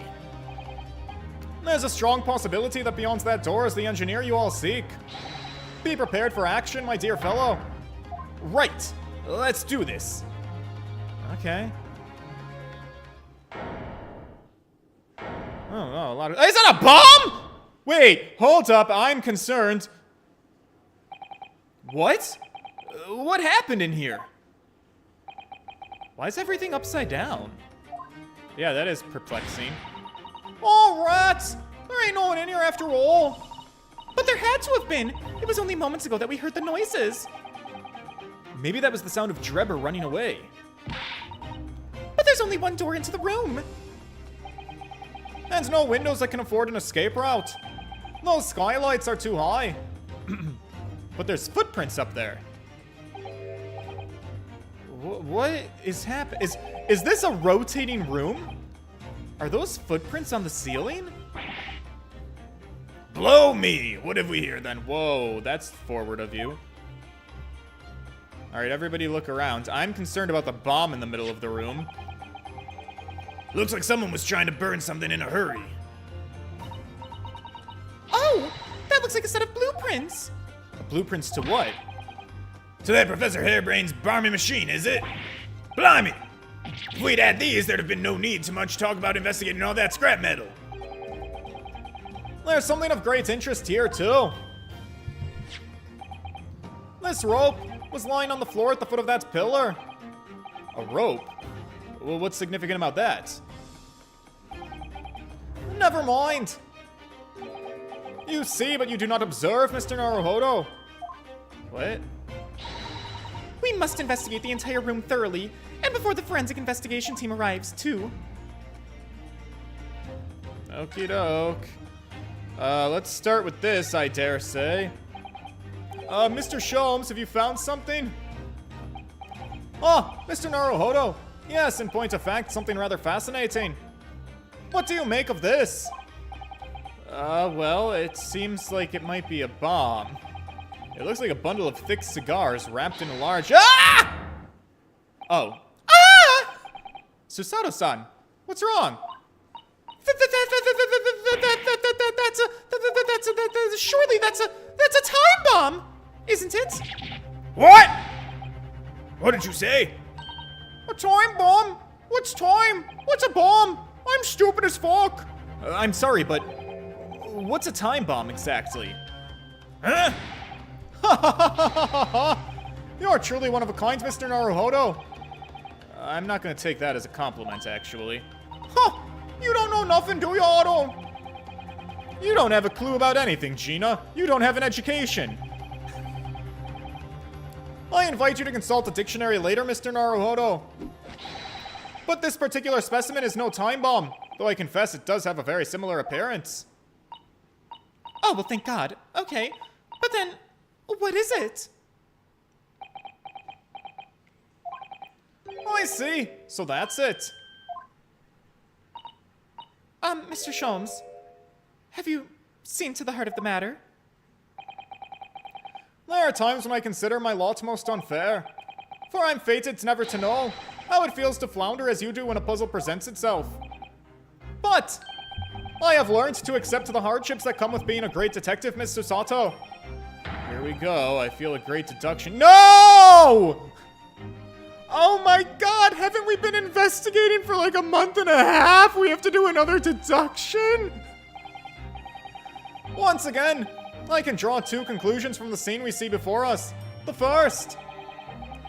There's a strong possibility that beyond that door is the engineer you all seek. Be prepared for action, my dear fellow. Right, let's do this. Okay. Oh, no, a lot of— Is that a bomb?! Wait, hold up, I'm concerned. What? What happened in here? Why is everything upside down? Yeah, that is perplexing. Oh, rats! There ain't no one in here after all. But there had to have been! It was only moments ago that we heard the noises. Maybe that was the sound of Drebber running away. But there's only one door into the room. And no windows that can afford an escape route. Those skylights are too high. But there's footprints up there. What is happening? Is this a rotating room? Are those footprints on the ceiling? Blow me! What have we here then? Whoa, that's forward of you. Alright, everybody look around. I'm concerned about the bomb in the middle of the room. Looks like someone was trying to burn something in a hurry. Oh! That looks like a set of blueprints! Blueprints to what? To that Professor Hairbrain's barmy machine, is it? Blimey! If we'd had these, there'd have been no need to much talk about investigating all that scrap metal. There's something of great interest here, too. This rope was lying on the floor at the foot of that pillar. A rope? Well, what's significant about that? Never mind. You see, but you do not observe, Mr. Naruhodo. What? We must investigate the entire room thoroughly, and before the forensic investigation team arrives, too. Okie doke. Let's start with this, I dare say. Mr. Sholmes, have you found something? Oh, Mr. Naruhodo. Yes, in point of fact, something rather fascinating. What do you make of this? Well, it seems like it might be a bomb. It looks like a bundle of thick cigars wrapped in a large— Ah! Oh. Ah! Susato-san, what's wrong? Surely that's a time bomb, isn't it? What? What did you say? A time bomb? What's time? What's a bomb? I'm stupid as fuck. I'm sorry, but what's a time bomb exactly? Huh? You're truly one of a kind, Mr. Naruhodo. I'm not gonna take that as a compliment, actually. Huh! You don't know nothing, do you, Otto? You don't have a clue about anything, Gina. You don't have an education. I invite you to consult the dictionary later, Mr. Naruhodo. But this particular specimen is no time bomb, though I confess it does have a very similar appearance. Oh, well, thank God. Okay. But then, what is it? Oh, I see. So that's it. Mr. Sholmes, have you seen to the heart of the matter? There are times when I consider my lot most unfair, for I'm fated never to know how it feels to flounder as you do when a puzzle presents itself. But I have learned to accept the hardships that come with being a great detective, Mr. Sato. Here we go. I feel a great deduction. No! Oh my God, haven't we been investigating for like a month and a half? We have to do another deduction? Once again, I can draw two conclusions from the scene we see before us. The first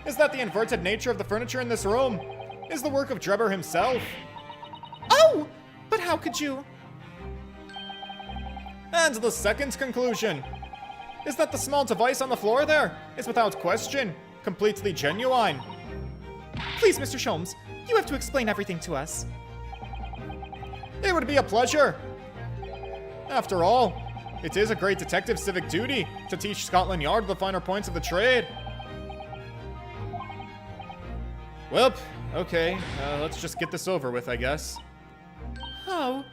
is that the inverted nature of the furniture in this room is the work of Drebber himself. Oh! But how could you? And the second conclusion is that the small device on the floor there is without question completely genuine. Please, Mr. Sholmes, you have to explain everything to us. It would be a pleasure. After all, it is a great detective's civic duty to teach Scotland Yard the finer points of the trade. Well, okay, let's just get this over with, I guess. Oh,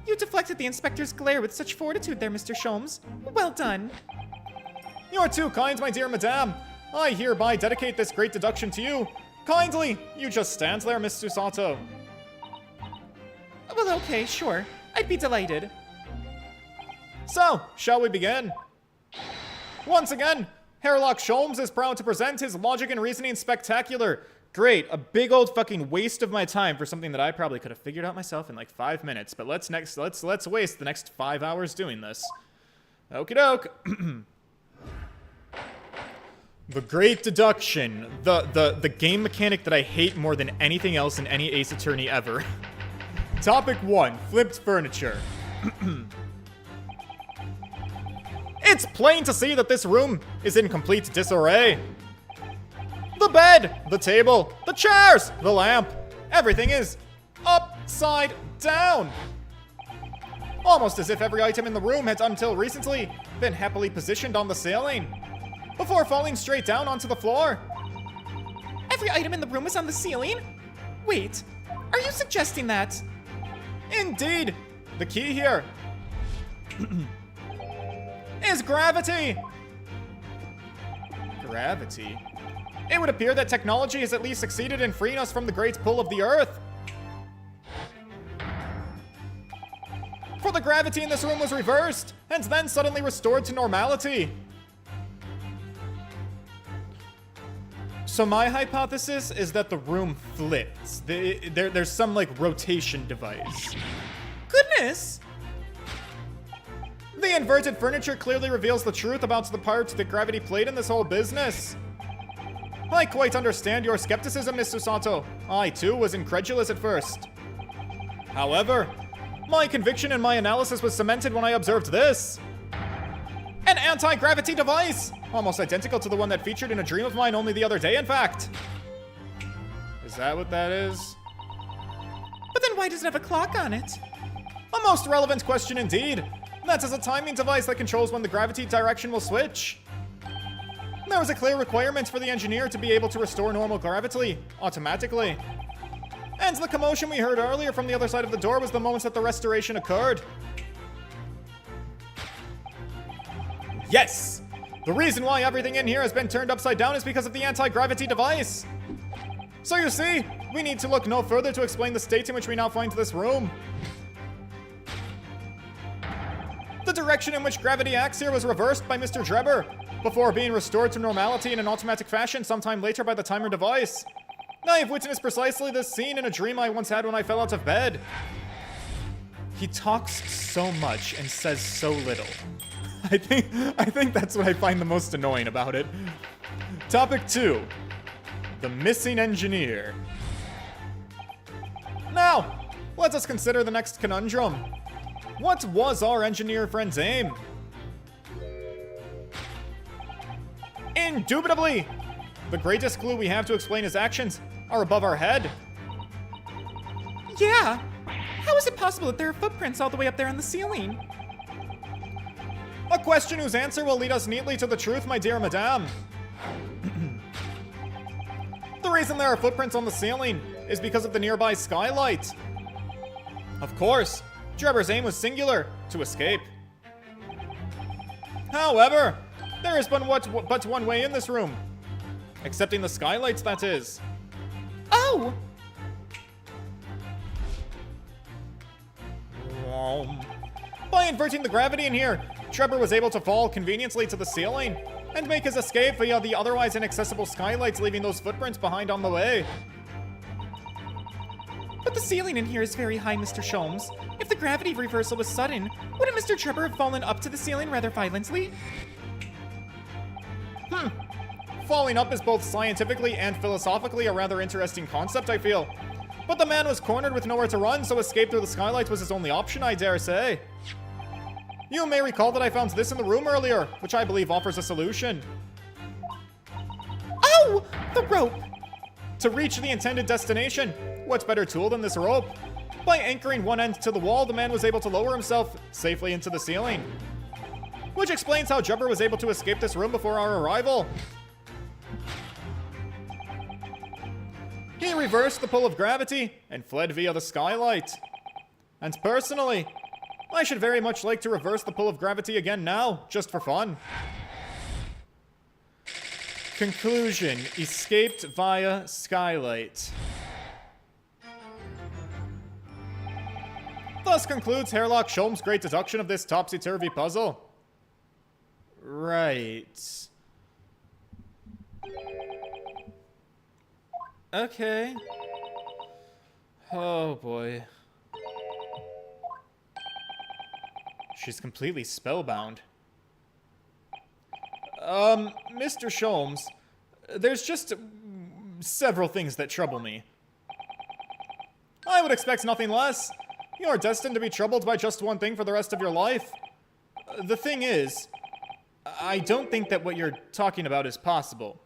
you deflected the inspector's glare with such fortitude there, Mr. Sholmes. Well done. You're too kind, my dear madame. I hereby dedicate this great deduction to you. Kindly, you just stand there, Mr. Sato. Well, okay, sure. I'd be delighted. So, shall we begin? Once again, Herlock Sholmes is proud to present his logic and reasoning spectacular. Great, a big old fucking waste of my time for something that I probably could have figured out myself in like 5 minutes. But let's waste the next 5 hours doing this. Okie doke. The great deduction. The game mechanic that I hate more than anything else in any Ace Attorney ever. Topic 1, flipped furniture. It's plain to see that this room is in complete disarray. The bed, the table, the chairs, the lamp, everything is upside down. Almost as if every item in the room had until recently been happily positioned on the ceiling before falling straight down onto the floor. Every item in the room is on the ceiling? Wait, are you suggesting that? Indeed. The key here is gravity. Gravity? It would appear that technology has at least succeeded in freeing us from the great pull of the Earth. For the gravity in this room was reversed, and then suddenly restored to normality. So my hypothesis is that the room flips. There's some, like, rotation device. Goodness! The inverted furniture clearly reveals the truth about the part that gravity played in this whole business. I quite understand your skepticism, Mr. Sato. I, too, was incredulous at first. However, my conviction and my analysis was cemented when I observed this. An anti-gravity device! Almost identical to the one that featured in a dream of mine only the other day, in fact. Is that what that is? But then why does it have a clock on it? A most relevant question indeed. That is a timing device that controls when the gravity direction will switch. There was a clear requirement for the engineer to be able to restore normal gravity automatically. And the commotion we heard earlier from the other side of the door was the moment that the restoration occurred. Yes! The reason why everything in here has been turned upside down is because of the anti-gravity device. So you see, we need to look no further to explain the state in which we now find this room. The direction in which gravity acts here was reversed by Mr. Drebber, before being restored to normality in an automatic fashion sometime later by the timer device. I have witnessed precisely this scene in a dream I once had when I fell out of bed. He talks so much and says so little. I think that's what I find the most annoying about it. Topic 2. The missing engineer. Now, let us consider the next conundrum. What was our engineer friend's aim? Indubitably, the greatest clue we have to explain his actions are above our head. Yeah. How is it possible that there are footprints all the way up there on the ceiling? A question whose answer will lead us neatly to the truth, my dear madame. The reason there are footprints on the ceiling is because of the nearby skylight. Of course, Trevor's aim was singular, to escape. However, there is but one way in this room. Excepting the skylights, that is. Oh! By inverting the gravity in here, Trevor was able to fall conveniently to the ceiling and make his escape via the otherwise inaccessible skylights, leaving those footprints behind on the way. But the ceiling in here is very high, Mr. Sholmes. If the gravity reversal was sudden, wouldn't Mr. Trevor have fallen up to the ceiling rather violently? Falling up is both scientifically and philosophically a rather interesting concept, I feel. But the man was cornered with nowhere to run, so escape through the skylights was his only option, I dare say. You may recall that I found this in the room earlier, which I believe offers a solution. Oh! The rope! To reach the intended destination, what better tool than this rope? By anchoring one end to the wall, the man was able to lower himself safely into the ceiling. Which explains how Jubber was able to escape this room before our arrival. He reversed the pull of gravity and fled via the skylight. And personally, I should very much like to reverse the pull of gravity again now, just for fun. Conclusion: escaped via skylight. Thus concludes Hairlock Sholmes' great deduction of this topsy-turvy puzzle. Right. Okay. Oh boy. She's completely spellbound. Mr. Sholmes, there's just several things that trouble me. I would expect nothing less. You are destined to be troubled by just one thing for the rest of your life. The thing is, I don't think that what you're talking about is possible.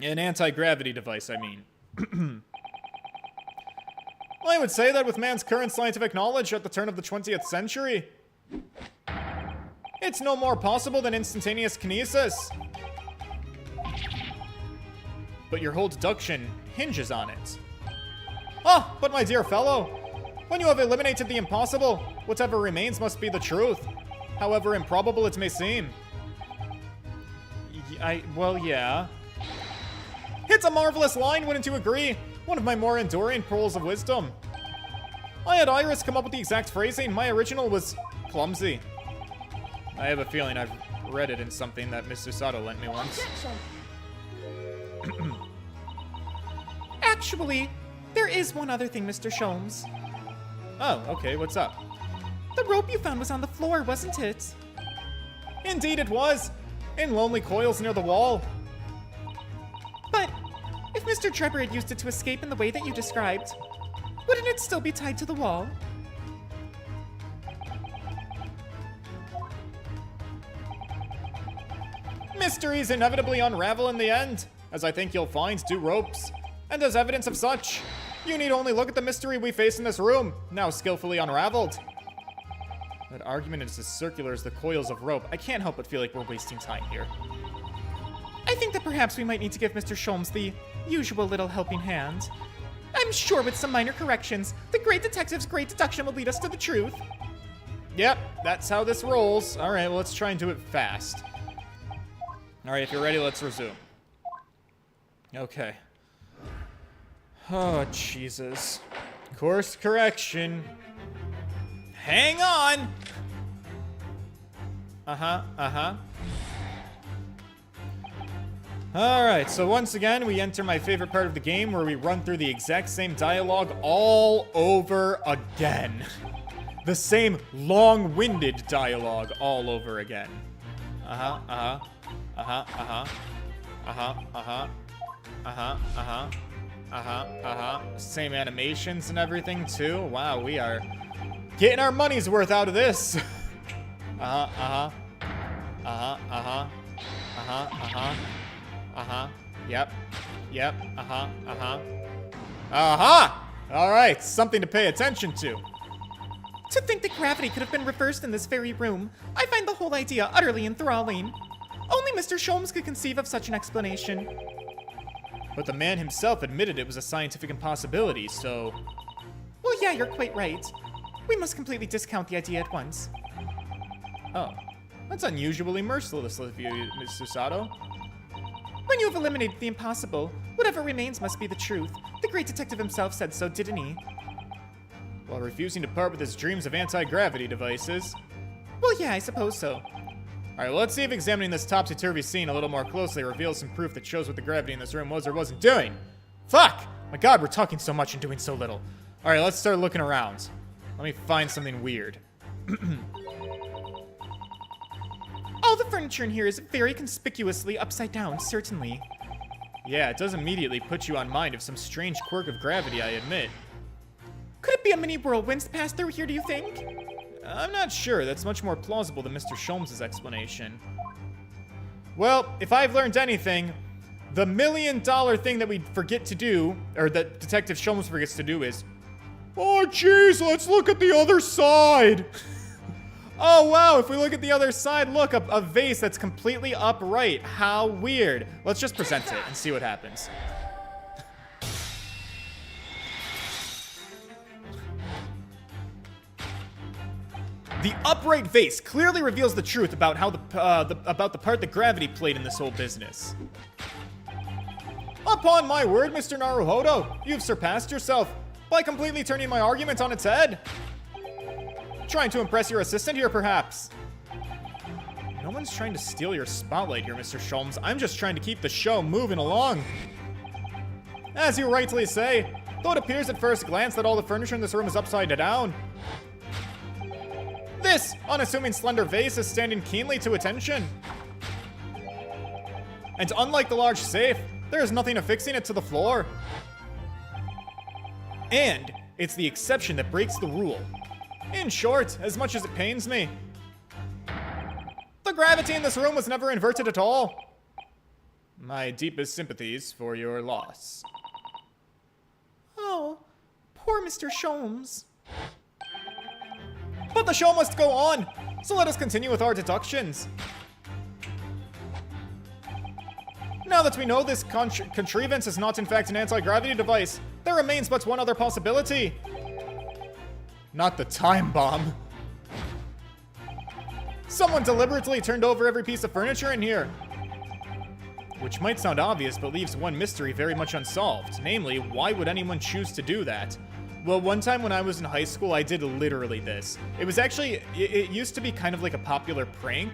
An anti-gravity device, I mean. I would say that with man's current scientific knowledge at the turn of the 20th century, it's no more possible than instantaneous kinesis. But your whole deduction hinges on it. Ah, but my dear fellow, when you have eliminated the impossible, whatever remains must be the truth, however improbable it may seem. Well, yeah. It's a marvelous line, wouldn't you agree? One of my more enduring pearls of wisdom. I had Iris come up with the exact phrasing. My original was clumsy. I have a feeling I've read it in something that Mr. Sato lent me once. Actually, there is one other thing, Mr. Sholmes. Oh, okay, what's up? The rope you found was on the floor, wasn't it? Indeed it was, in lonely coils near the wall. But if Mr. Trevor had used it to escape in the way that you described, wouldn't it still be tied to the wall? Mysteries inevitably unravel in the end, as I think you'll find do ropes. And as evidence of such, you need only look at the mystery we face in this room, now skillfully unraveled. That argument is as circular as the coils of rope. I can't help but feel like we're wasting time here. I think that perhaps we might need to give Mr. Sholmes the usual little helping hand. I'm sure with some minor corrections, the great detective's great deduction will lead us to the truth. Yep, that's how this rolls. All right, well, let's try and do it fast. All right, if you're ready, let's resume. Okay. Oh, Jesus. Course correction. Hang on! Alright, so once again, we enter my favorite part of the game where we run through the exact same dialogue all over again. The same long-winded dialogue all over again. Same animations and everything, too. Wow, we are getting our money's worth out of this. Yep. All right, something to pay attention to. To think that gravity could have been reversed in this very room, I find the whole idea utterly enthralling. Only Mr. Sholmes could conceive of such an explanation. But the man himself admitted it was a scientific impossibility, so... Well, yeah, you're quite right. We must completely discount the idea at once. Oh, that's unusually merciless of you, Mr. Sato. When you have eliminated the impossible, whatever remains must be the truth. The great detective himself said so, didn't he? While refusing to part with his dreams of anti-gravity devices. Well, yeah, I suppose so. Alright, well, let's see if examining this topsy-turvy scene a little more closely reveals some proof that shows what the gravity in this room was or wasn't doing. Fuck! My god, we're talking so much and doing so little. Alright, let's start looking around. Let me find something weird. All the furniture in here is very conspicuously upside down, certainly. Yeah, it does immediately put you on mind of some strange quirk of gravity, I admit. Could it be a mini whirlwind to pass through here, do you think? I'm not sure. That's much more plausible than Mr. Sholmes' explanation. Well, if I've learned anything, the $1 million thing that we forget to do, or that Detective Sholmes forgets to do is, oh, jeez, let's look at the other side. Oh, wow, if we look at the other side, look, a vase that's completely upright. How weird. Let's just present it and see what happens. The upright vase clearly reveals the truth about how about the part that gravity played in this whole business. Upon my word, Mr. Naruhodo, you've surpassed yourself by completely turning my argument on its head. Trying to impress your assistant here, perhaps? No one's trying to steal your spotlight here, Mr. Sholmes. I'm just trying to keep the show moving along. As you rightly say, though it appears at first glance that all the furniture in this room is upside down, this unassuming slender vase is standing keenly to attention. And unlike the large safe, there is nothing affixing it to the floor. And it's the exception that breaks the rule. In short, as much as it pains me, the gravity in this room was never inverted at all. My deepest sympathies for your loss. Oh, poor Mr. Sholmes. But the show must go on, so let us continue with our deductions. Now that we know this contrivance is not in fact an anti-gravity device, there remains but one other possibility. Not the time bomb. Someone deliberately turned over every piece of furniture in here. Which might sound obvious, but leaves one mystery very much unsolved. Namely, why would anyone choose to do that? Well, one time when I was in high school, I did literally this. It was actually, it used to be kind of like a popular prank.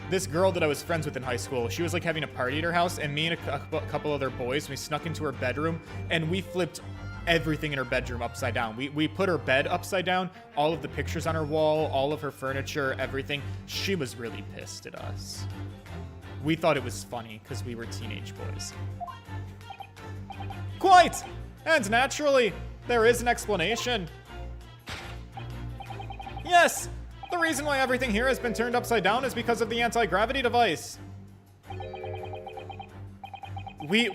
This girl that I was friends with in high school, she was like having a party at her house, and me and a couple other boys, we snuck into her bedroom, and we flipped everything in her bedroom upside down. We put her bed upside down, all of the pictures on her wall, all of her furniture, everything. She was really pissed at us. We thought it was funny because we were teenage boys. Quite! And naturally, there is an explanation. Yes! The reason why everything here has been turned upside down is because of the anti-gravity device. We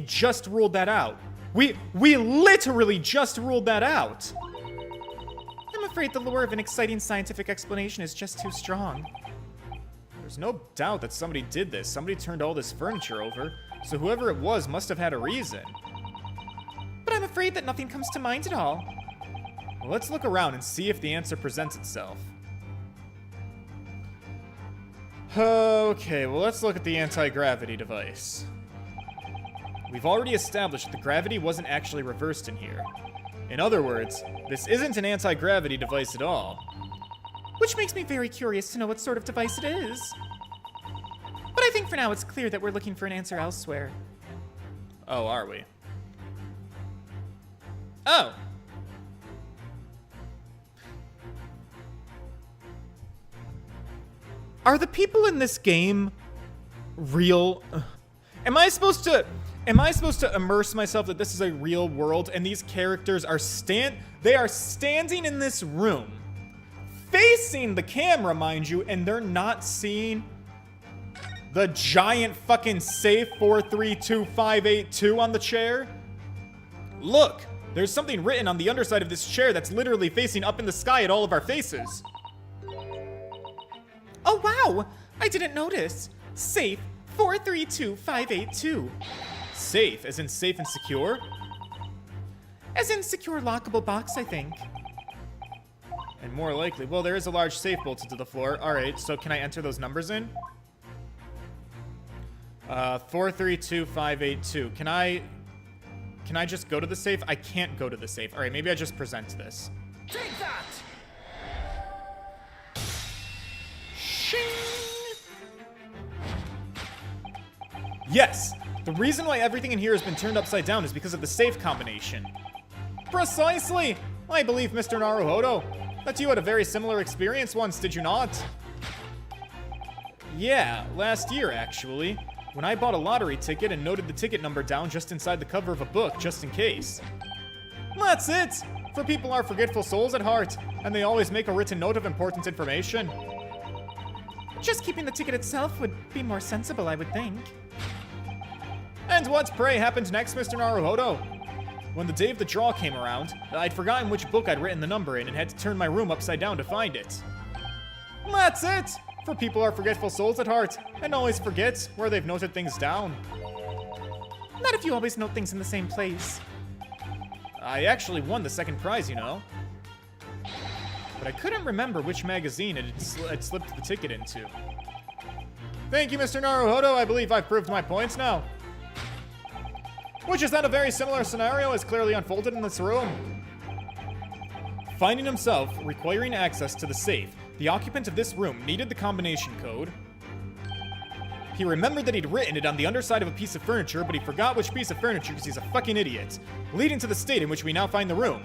just ruled that out. We literally just ruled that out. I'm afraid the lure of an exciting scientific explanation is just too strong. There's no doubt that somebody did this. Somebody turned all this furniture over, so whoever it was must have had a reason. But I'm afraid that nothing comes to mind at all. Well, let's look around and see if the answer presents itself. Okay, well, let's look at the anti-gravity device. We've already established that the gravity wasn't actually reversed in here. In other words, this isn't an anti-gravity device at all. Which makes me very curious to know what sort of device it is. But I think for now it's clear that we're looking for an answer elsewhere. Oh, are we? Oh! Are the people in this game real? Am I supposed Am I supposed to immerse myself that this is a real world and these characters are they are standing in this room, facing the camera, mind you, and they're not seeing the giant fucking safe 432582 on the chair? Look, there's something written on the underside of this chair that's literally facing up in the sky at all of our faces. Oh wow! I didn't notice. Safe 432582. Safe, as in safe and secure? As in secure lockable box, I think. And more likely, well, there is a large safe bolted to the floor. All right, so can I enter those numbers in? 432582. Can I just go to the safe? I can't go to the safe. All right, maybe I just present this. Take that! Yes! The reason why everything in here has been turned upside down is because of the safe combination. Precisely! I believe, Mr. Naruhodo, that you had a very similar experience once, did you not? Yeah, last year, actually, when I bought a lottery ticket and noted the ticket number down just inside the cover of a book, just in case. That's it! For people are forgetful souls at heart, and they always make a written note of important information. Just keeping the ticket itself would be more sensible, I would think. And what, pray, happened next, Mr. Naruhodo? When the day of the draw came around, I'd forgotten which book I'd written the number in and had to turn my room upside down to find it. That's it! For people are forgetful souls at heart, and always forget where they've noted things down. Not if you always note things in the same place. I actually won the second prize, you know. But I couldn't remember which magazine it had slipped the ticket into. Thank you, Mr. Naruhodo. I believe I've proved my points now. Which is that a very similar scenario as clearly unfolded in this room. Finding himself requiring access to the safe, the occupant of this room needed the combination code. He remembered that he'd written it on the underside of a piece of furniture, but he forgot which piece of furniture because he's a fucking idiot, leading to the state in which we now find the room.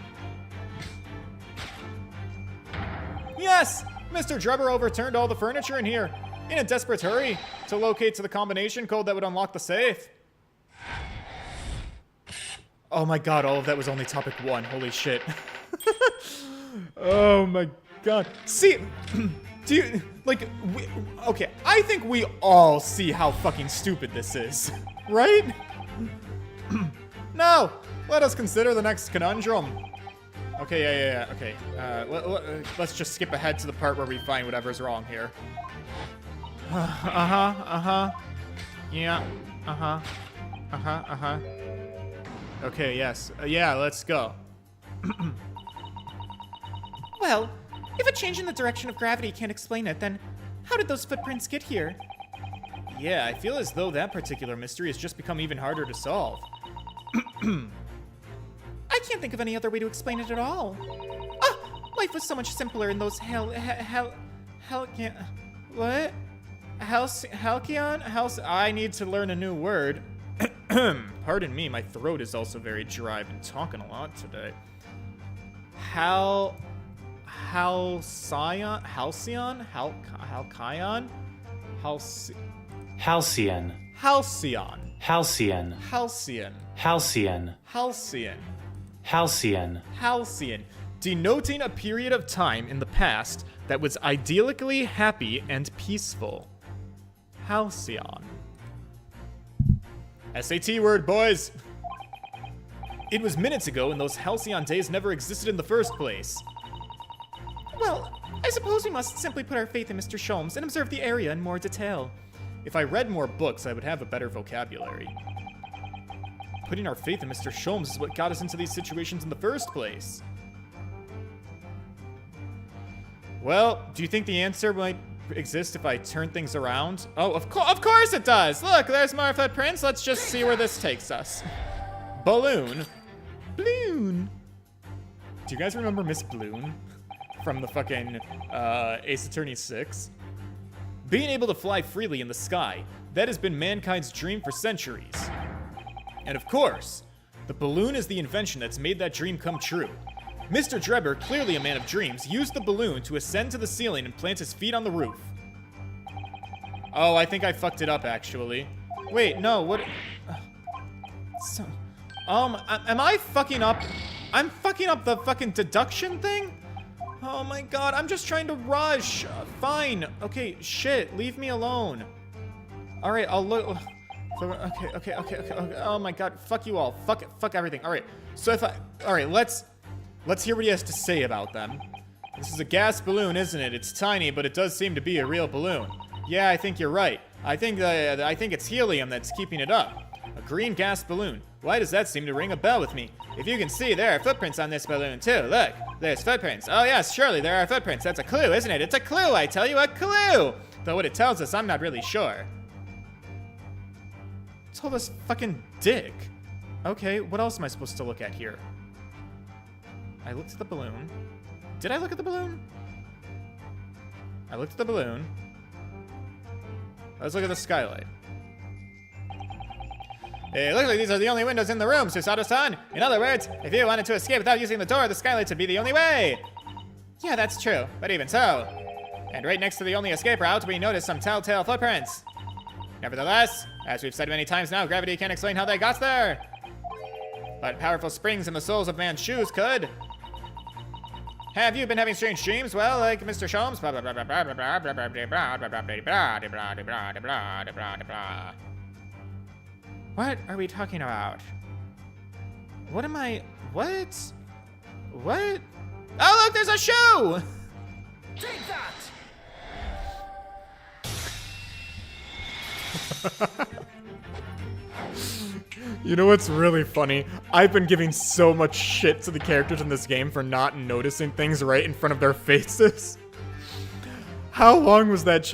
Yes! Mr. Drebber overturned all the furniture in here, in a desperate hurry, to locate to the combination code that would unlock the safe. Oh my god, all of that was only topic 1. Holy shit. Oh my god. See, do you, like, okay, I think we all see how fucking stupid this is, right? Now, let us consider the next conundrum. Okay, yeah, okay. Let's just skip ahead to the part where we find whatever's wrong here. Yeah, Okay, yes. Yeah, let's go. Well, if a change in the direction of gravity can't explain it, then how did those footprints get here? Yeah, I feel as though that particular mystery has just become even harder to solve. I can't think of any other way to explain it at all. Ah, life was so much simpler in those I need to learn a new word. Pardon me, my throat is also very dry. I've been talking a lot today. Halcyon? Halcyon? Denoting a period of time in the past that was idyllically happy and peaceful. Halcyon. SAT word, boys! It was minutes ago, and those halcyon days never existed in the first place. Well, I suppose we must simply put our faith in Mr. Sholmes and observe the area in more detail. If I read more books, I would have a better vocabulary. Putting our faith in Mr. Sholmes is what got us into these situations in the first place. Well, do you think the answer might exist if I turn things around? Oh, of course it does! Look, there's more footprints. Let's just see where this takes us. Balloon. Bloon. Do you guys remember Miss Bloon? From the fucking Ace Attorney 6? Being able to fly freely in the sky, that has been mankind's dream for centuries. And of course, the balloon is the invention that's made that dream come true. Mr. Drebber, clearly a man of dreams, used the balloon to ascend to the ceiling and plant his feet on the roof. Oh, I think I fucked it up, actually. Wait, no, what? So, am I fucking up? I'm fucking up the fucking deduction thing? Oh my god, I'm just trying to rush. Fine. Okay, shit, leave me alone. Alright, I'll look. Okay. Oh my god, fuck you all. Fuck everything. Alright, so if I. Alright, let's hear what he has to say about them. This is a gas balloon, isn't it? It's tiny, but it does seem to be a real balloon. Yeah, I think you're right. I think it's helium that's keeping it up. A green gas balloon. Why does that seem to ring a bell with me? If you can see, there are footprints on this balloon, too. Look, there's footprints. Oh, yes, surely there are footprints. That's a clue, isn't it? It's a clue, I tell you, a clue! Though what it tells us, I'm not really sure. It told us fucking dick. Okay, what else am I supposed to look at here? I looked at the balloon. Did I look at the balloon? I looked at the balloon. Let's look at the skylight. It looks like these are the only windows in the room, Susato-san. In other words, if you wanted to escape without using the door, the skylights would be the only way. Yeah, that's true, but even so. And right next to the only escape route, we noticed some telltale footprints. Nevertheless, as we've said many times now, gravity can't explain how they got there. But powerful springs in the soles of man's shoes could. Have you been having strange dreams? Well, like Mr. Sholmes? What are we talking about? What am I... What? What? Oh, look, there's a shoe! Take that! You know what's really funny? I've been giving so much shit to the characters in this game for not noticing things right in front of their faces. How long was that?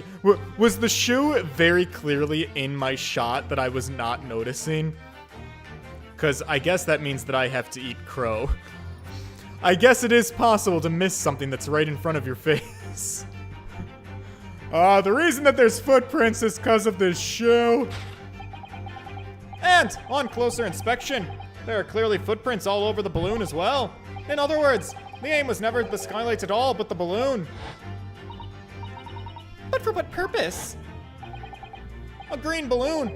Was the shoe very clearly in my shot that I was not noticing? Because I guess that means that I have to eat crow. I guess it is possible to miss something that's right in front of your face. The reason that there's footprints is because of this shoe. And on closer inspection, there are clearly footprints all over the balloon as well. In other words, the aim was never the skylights at all, but the balloon. But for what purpose? A green balloon.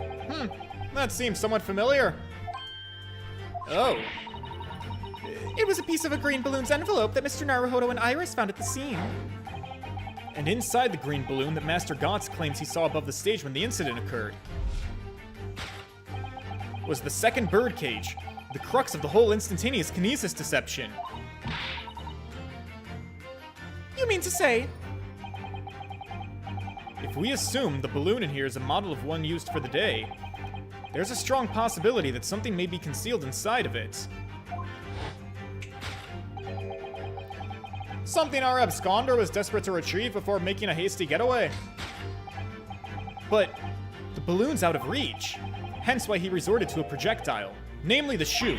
That seems somewhat familiar. Oh. It was a piece of a green balloon's envelope that Mr. Naruhodo and Iris found at the scene. And inside the green balloon that Master Gotts claims he saw above the stage when the incident occurred was the second bird cage, the crux of the whole instantaneous kinesis deception. You mean to say? If we assume the balloon in here is a model of one used for the day, there's a strong possibility that something may be concealed inside of it. Something our absconder was desperate to retrieve before making a hasty getaway. But the balloon's out of reach, hence why he resorted to a projectile, namely the shoe.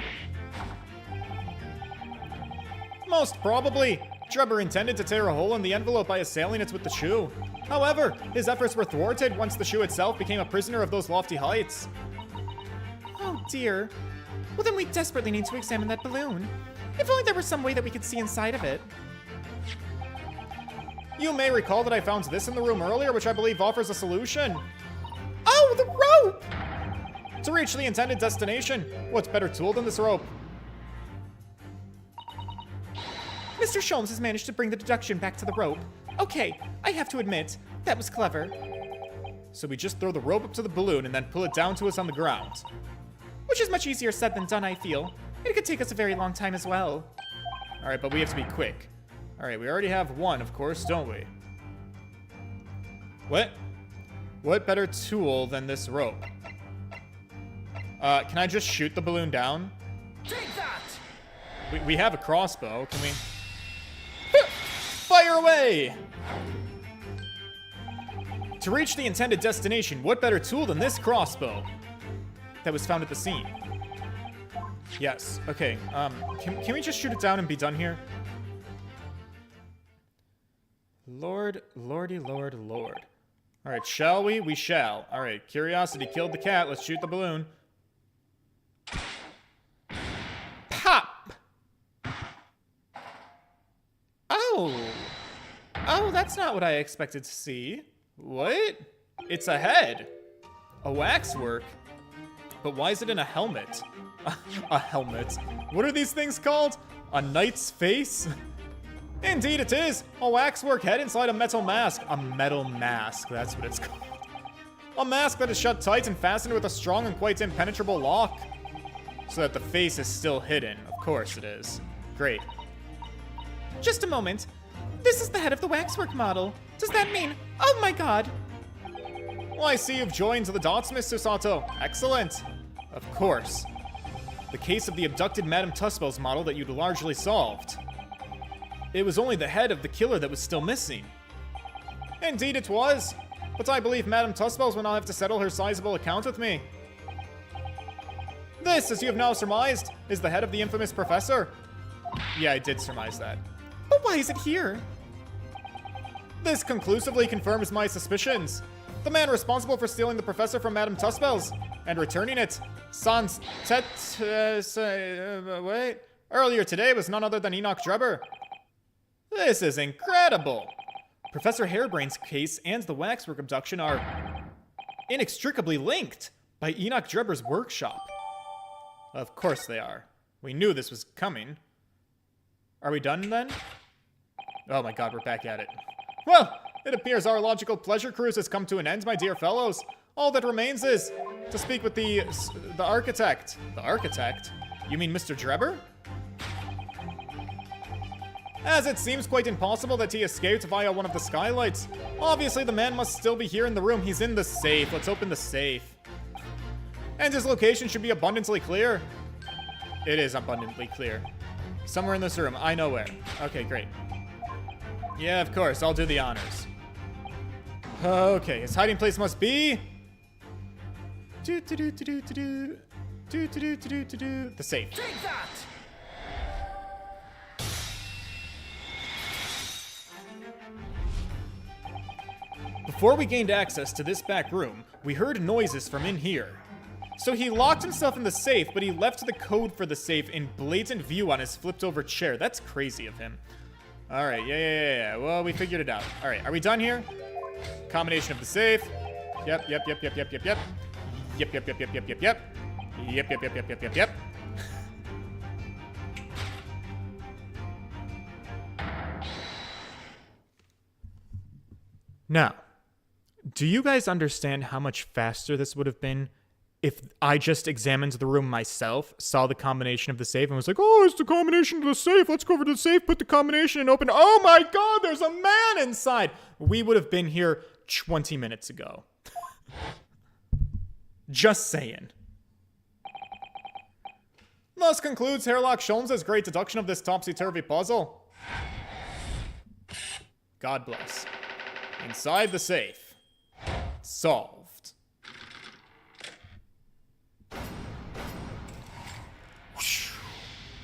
Most probably, Drebber intended to tear a hole in the envelope by assailing it with the shoe. However, his efforts were thwarted once the shoe itself became a prisoner of those lofty heights. Oh dear. Well, then we desperately need to examine that balloon. If only there were some way that we could see inside of it. You may recall that I found this in the room earlier, which I believe offers a solution. Oh, the rope! To reach the intended destination, what better tool than this rope? Mr. Sholmes has managed to bring the deduction back to the rope. Okay, I have to admit, that was clever. So we just throw the rope up to the balloon and then pull it down to us on the ground. Which is much easier said than done, I feel. It could take us a very long time as well. Alright, but we have to be quick. Alright, we already have one, of course, don't we? What better tool than this rope? Can I just shoot the balloon down? Take that! We have a crossbow, can we? Fire away! To reach the intended destination, what better tool than this crossbow that was found at the scene? Yes, okay, can we just shoot it down and be done here? Lord, lordy, lord, lord. Alright, shall we? We shall. Alright, curiosity killed the cat, let's shoot the balloon. Pop! Oh! Oh, that's not what I expected to see. What? It's a head. A waxwork. But why is it in a helmet? A helmet. What are these things called? A knight's face? Indeed it is! A waxwork head inside a metal mask. A metal mask, that's what it's called. A mask that is shut tight and fastened with a strong and quite impenetrable lock. So that the face is still hidden. Of course it is. Great. Just a moment. This is the head of the waxwork model. Does that mean... Oh my god! Well, I see you've joined the dots, Mr. Sato. Excellent. Of course. The case of the abducted Madame Tussbell's model that you'd largely solved. It was only the head of the killer that was still missing. Indeed it was. But I believe Madame Tussbell's will now have to settle her sizable account with me. This, as you have now surmised, is the head of the infamous professor. Yeah, I did surmise that. But why is it here? This conclusively confirms my suspicions. The man responsible for stealing the professor from Madame Tussbell's and returning it, wait, earlier today was none other than Enoch Drebber. This is incredible. Professor Hairbrain's case and the waxwork abduction are inextricably linked by Enoch Drebber's workshop. Of course they are. We knew this was coming. Are we done then? Oh my god, we're back at it. Well, it appears our logical pleasure cruise has come to an end, my dear fellows. All that remains is to speak with the architect. The architect? You mean Mr. Drebber? As it seems quite impossible that he escaped via one of the skylights. Obviously, the man must still be here in the room. He's in the safe. Let's open the safe. And his location should be abundantly clear. It is abundantly clear. Somewhere in this room. I know where. Okay, great. Yeah, of course. I'll do the honors. Okay, his hiding place must be... The safe. Take that! Before we gained access to this back room, we heard noises from in here. So he locked himself in the safe, but he left the code for the safe in blatant view on his flipped over chair. That's crazy of him. Alright, yeah. Well, we figured it out. Alright, are we done here? Combination of the safe. Yep. Now, do you guys understand how much faster this would have been if I just examined the room myself, saw the combination of the safe, and was like, oh, it's the combination of the safe. Let's go over to the safe, put the combination and open. Oh my god, there's a man inside. We would have been here 20 minutes ago. Just saying. Thus concludes Herlock Sholmes' great deduction of this topsy-turvy puzzle. God bless. Inside the safe. Solved.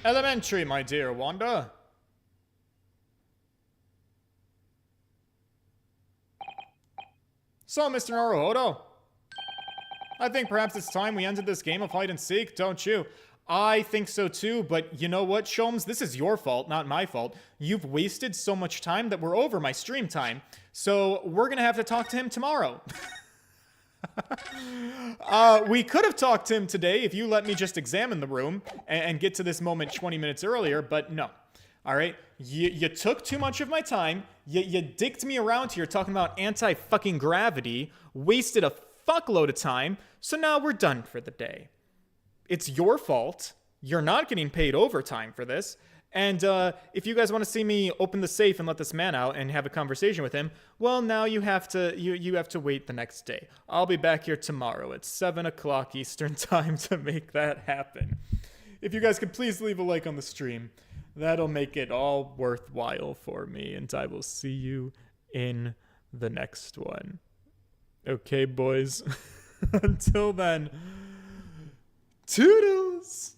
Elementary, my dear Wanda. So, Mr. Naruhodo, I think perhaps it's time we ended this game of hide and seek, don't you? I think so too, but you know what, Sholmes? This is your fault, not my fault. You've wasted so much time that we're over my stream time, so we're gonna have to talk to him tomorrow. We could have talked to him today if you let me just examine the room and get to this moment 20 minutes earlier, but no. All right, you took too much of my time. You dicked me around here talking about anti-fucking gravity, wasted a fuckload of time, so now we're done for the day. It's your fault. You're not getting paid overtime for this. And if you guys want to see me open the safe and let this man out and have a conversation with him, well, now you have to you have to wait the next day. I'll be back here tomorrow at 7 o'clock Eastern time to make that happen. If you guys could please leave a like on the stream, that'll make it all worthwhile for me, and I will see you in the next one. Okay, boys. Until then, toodles!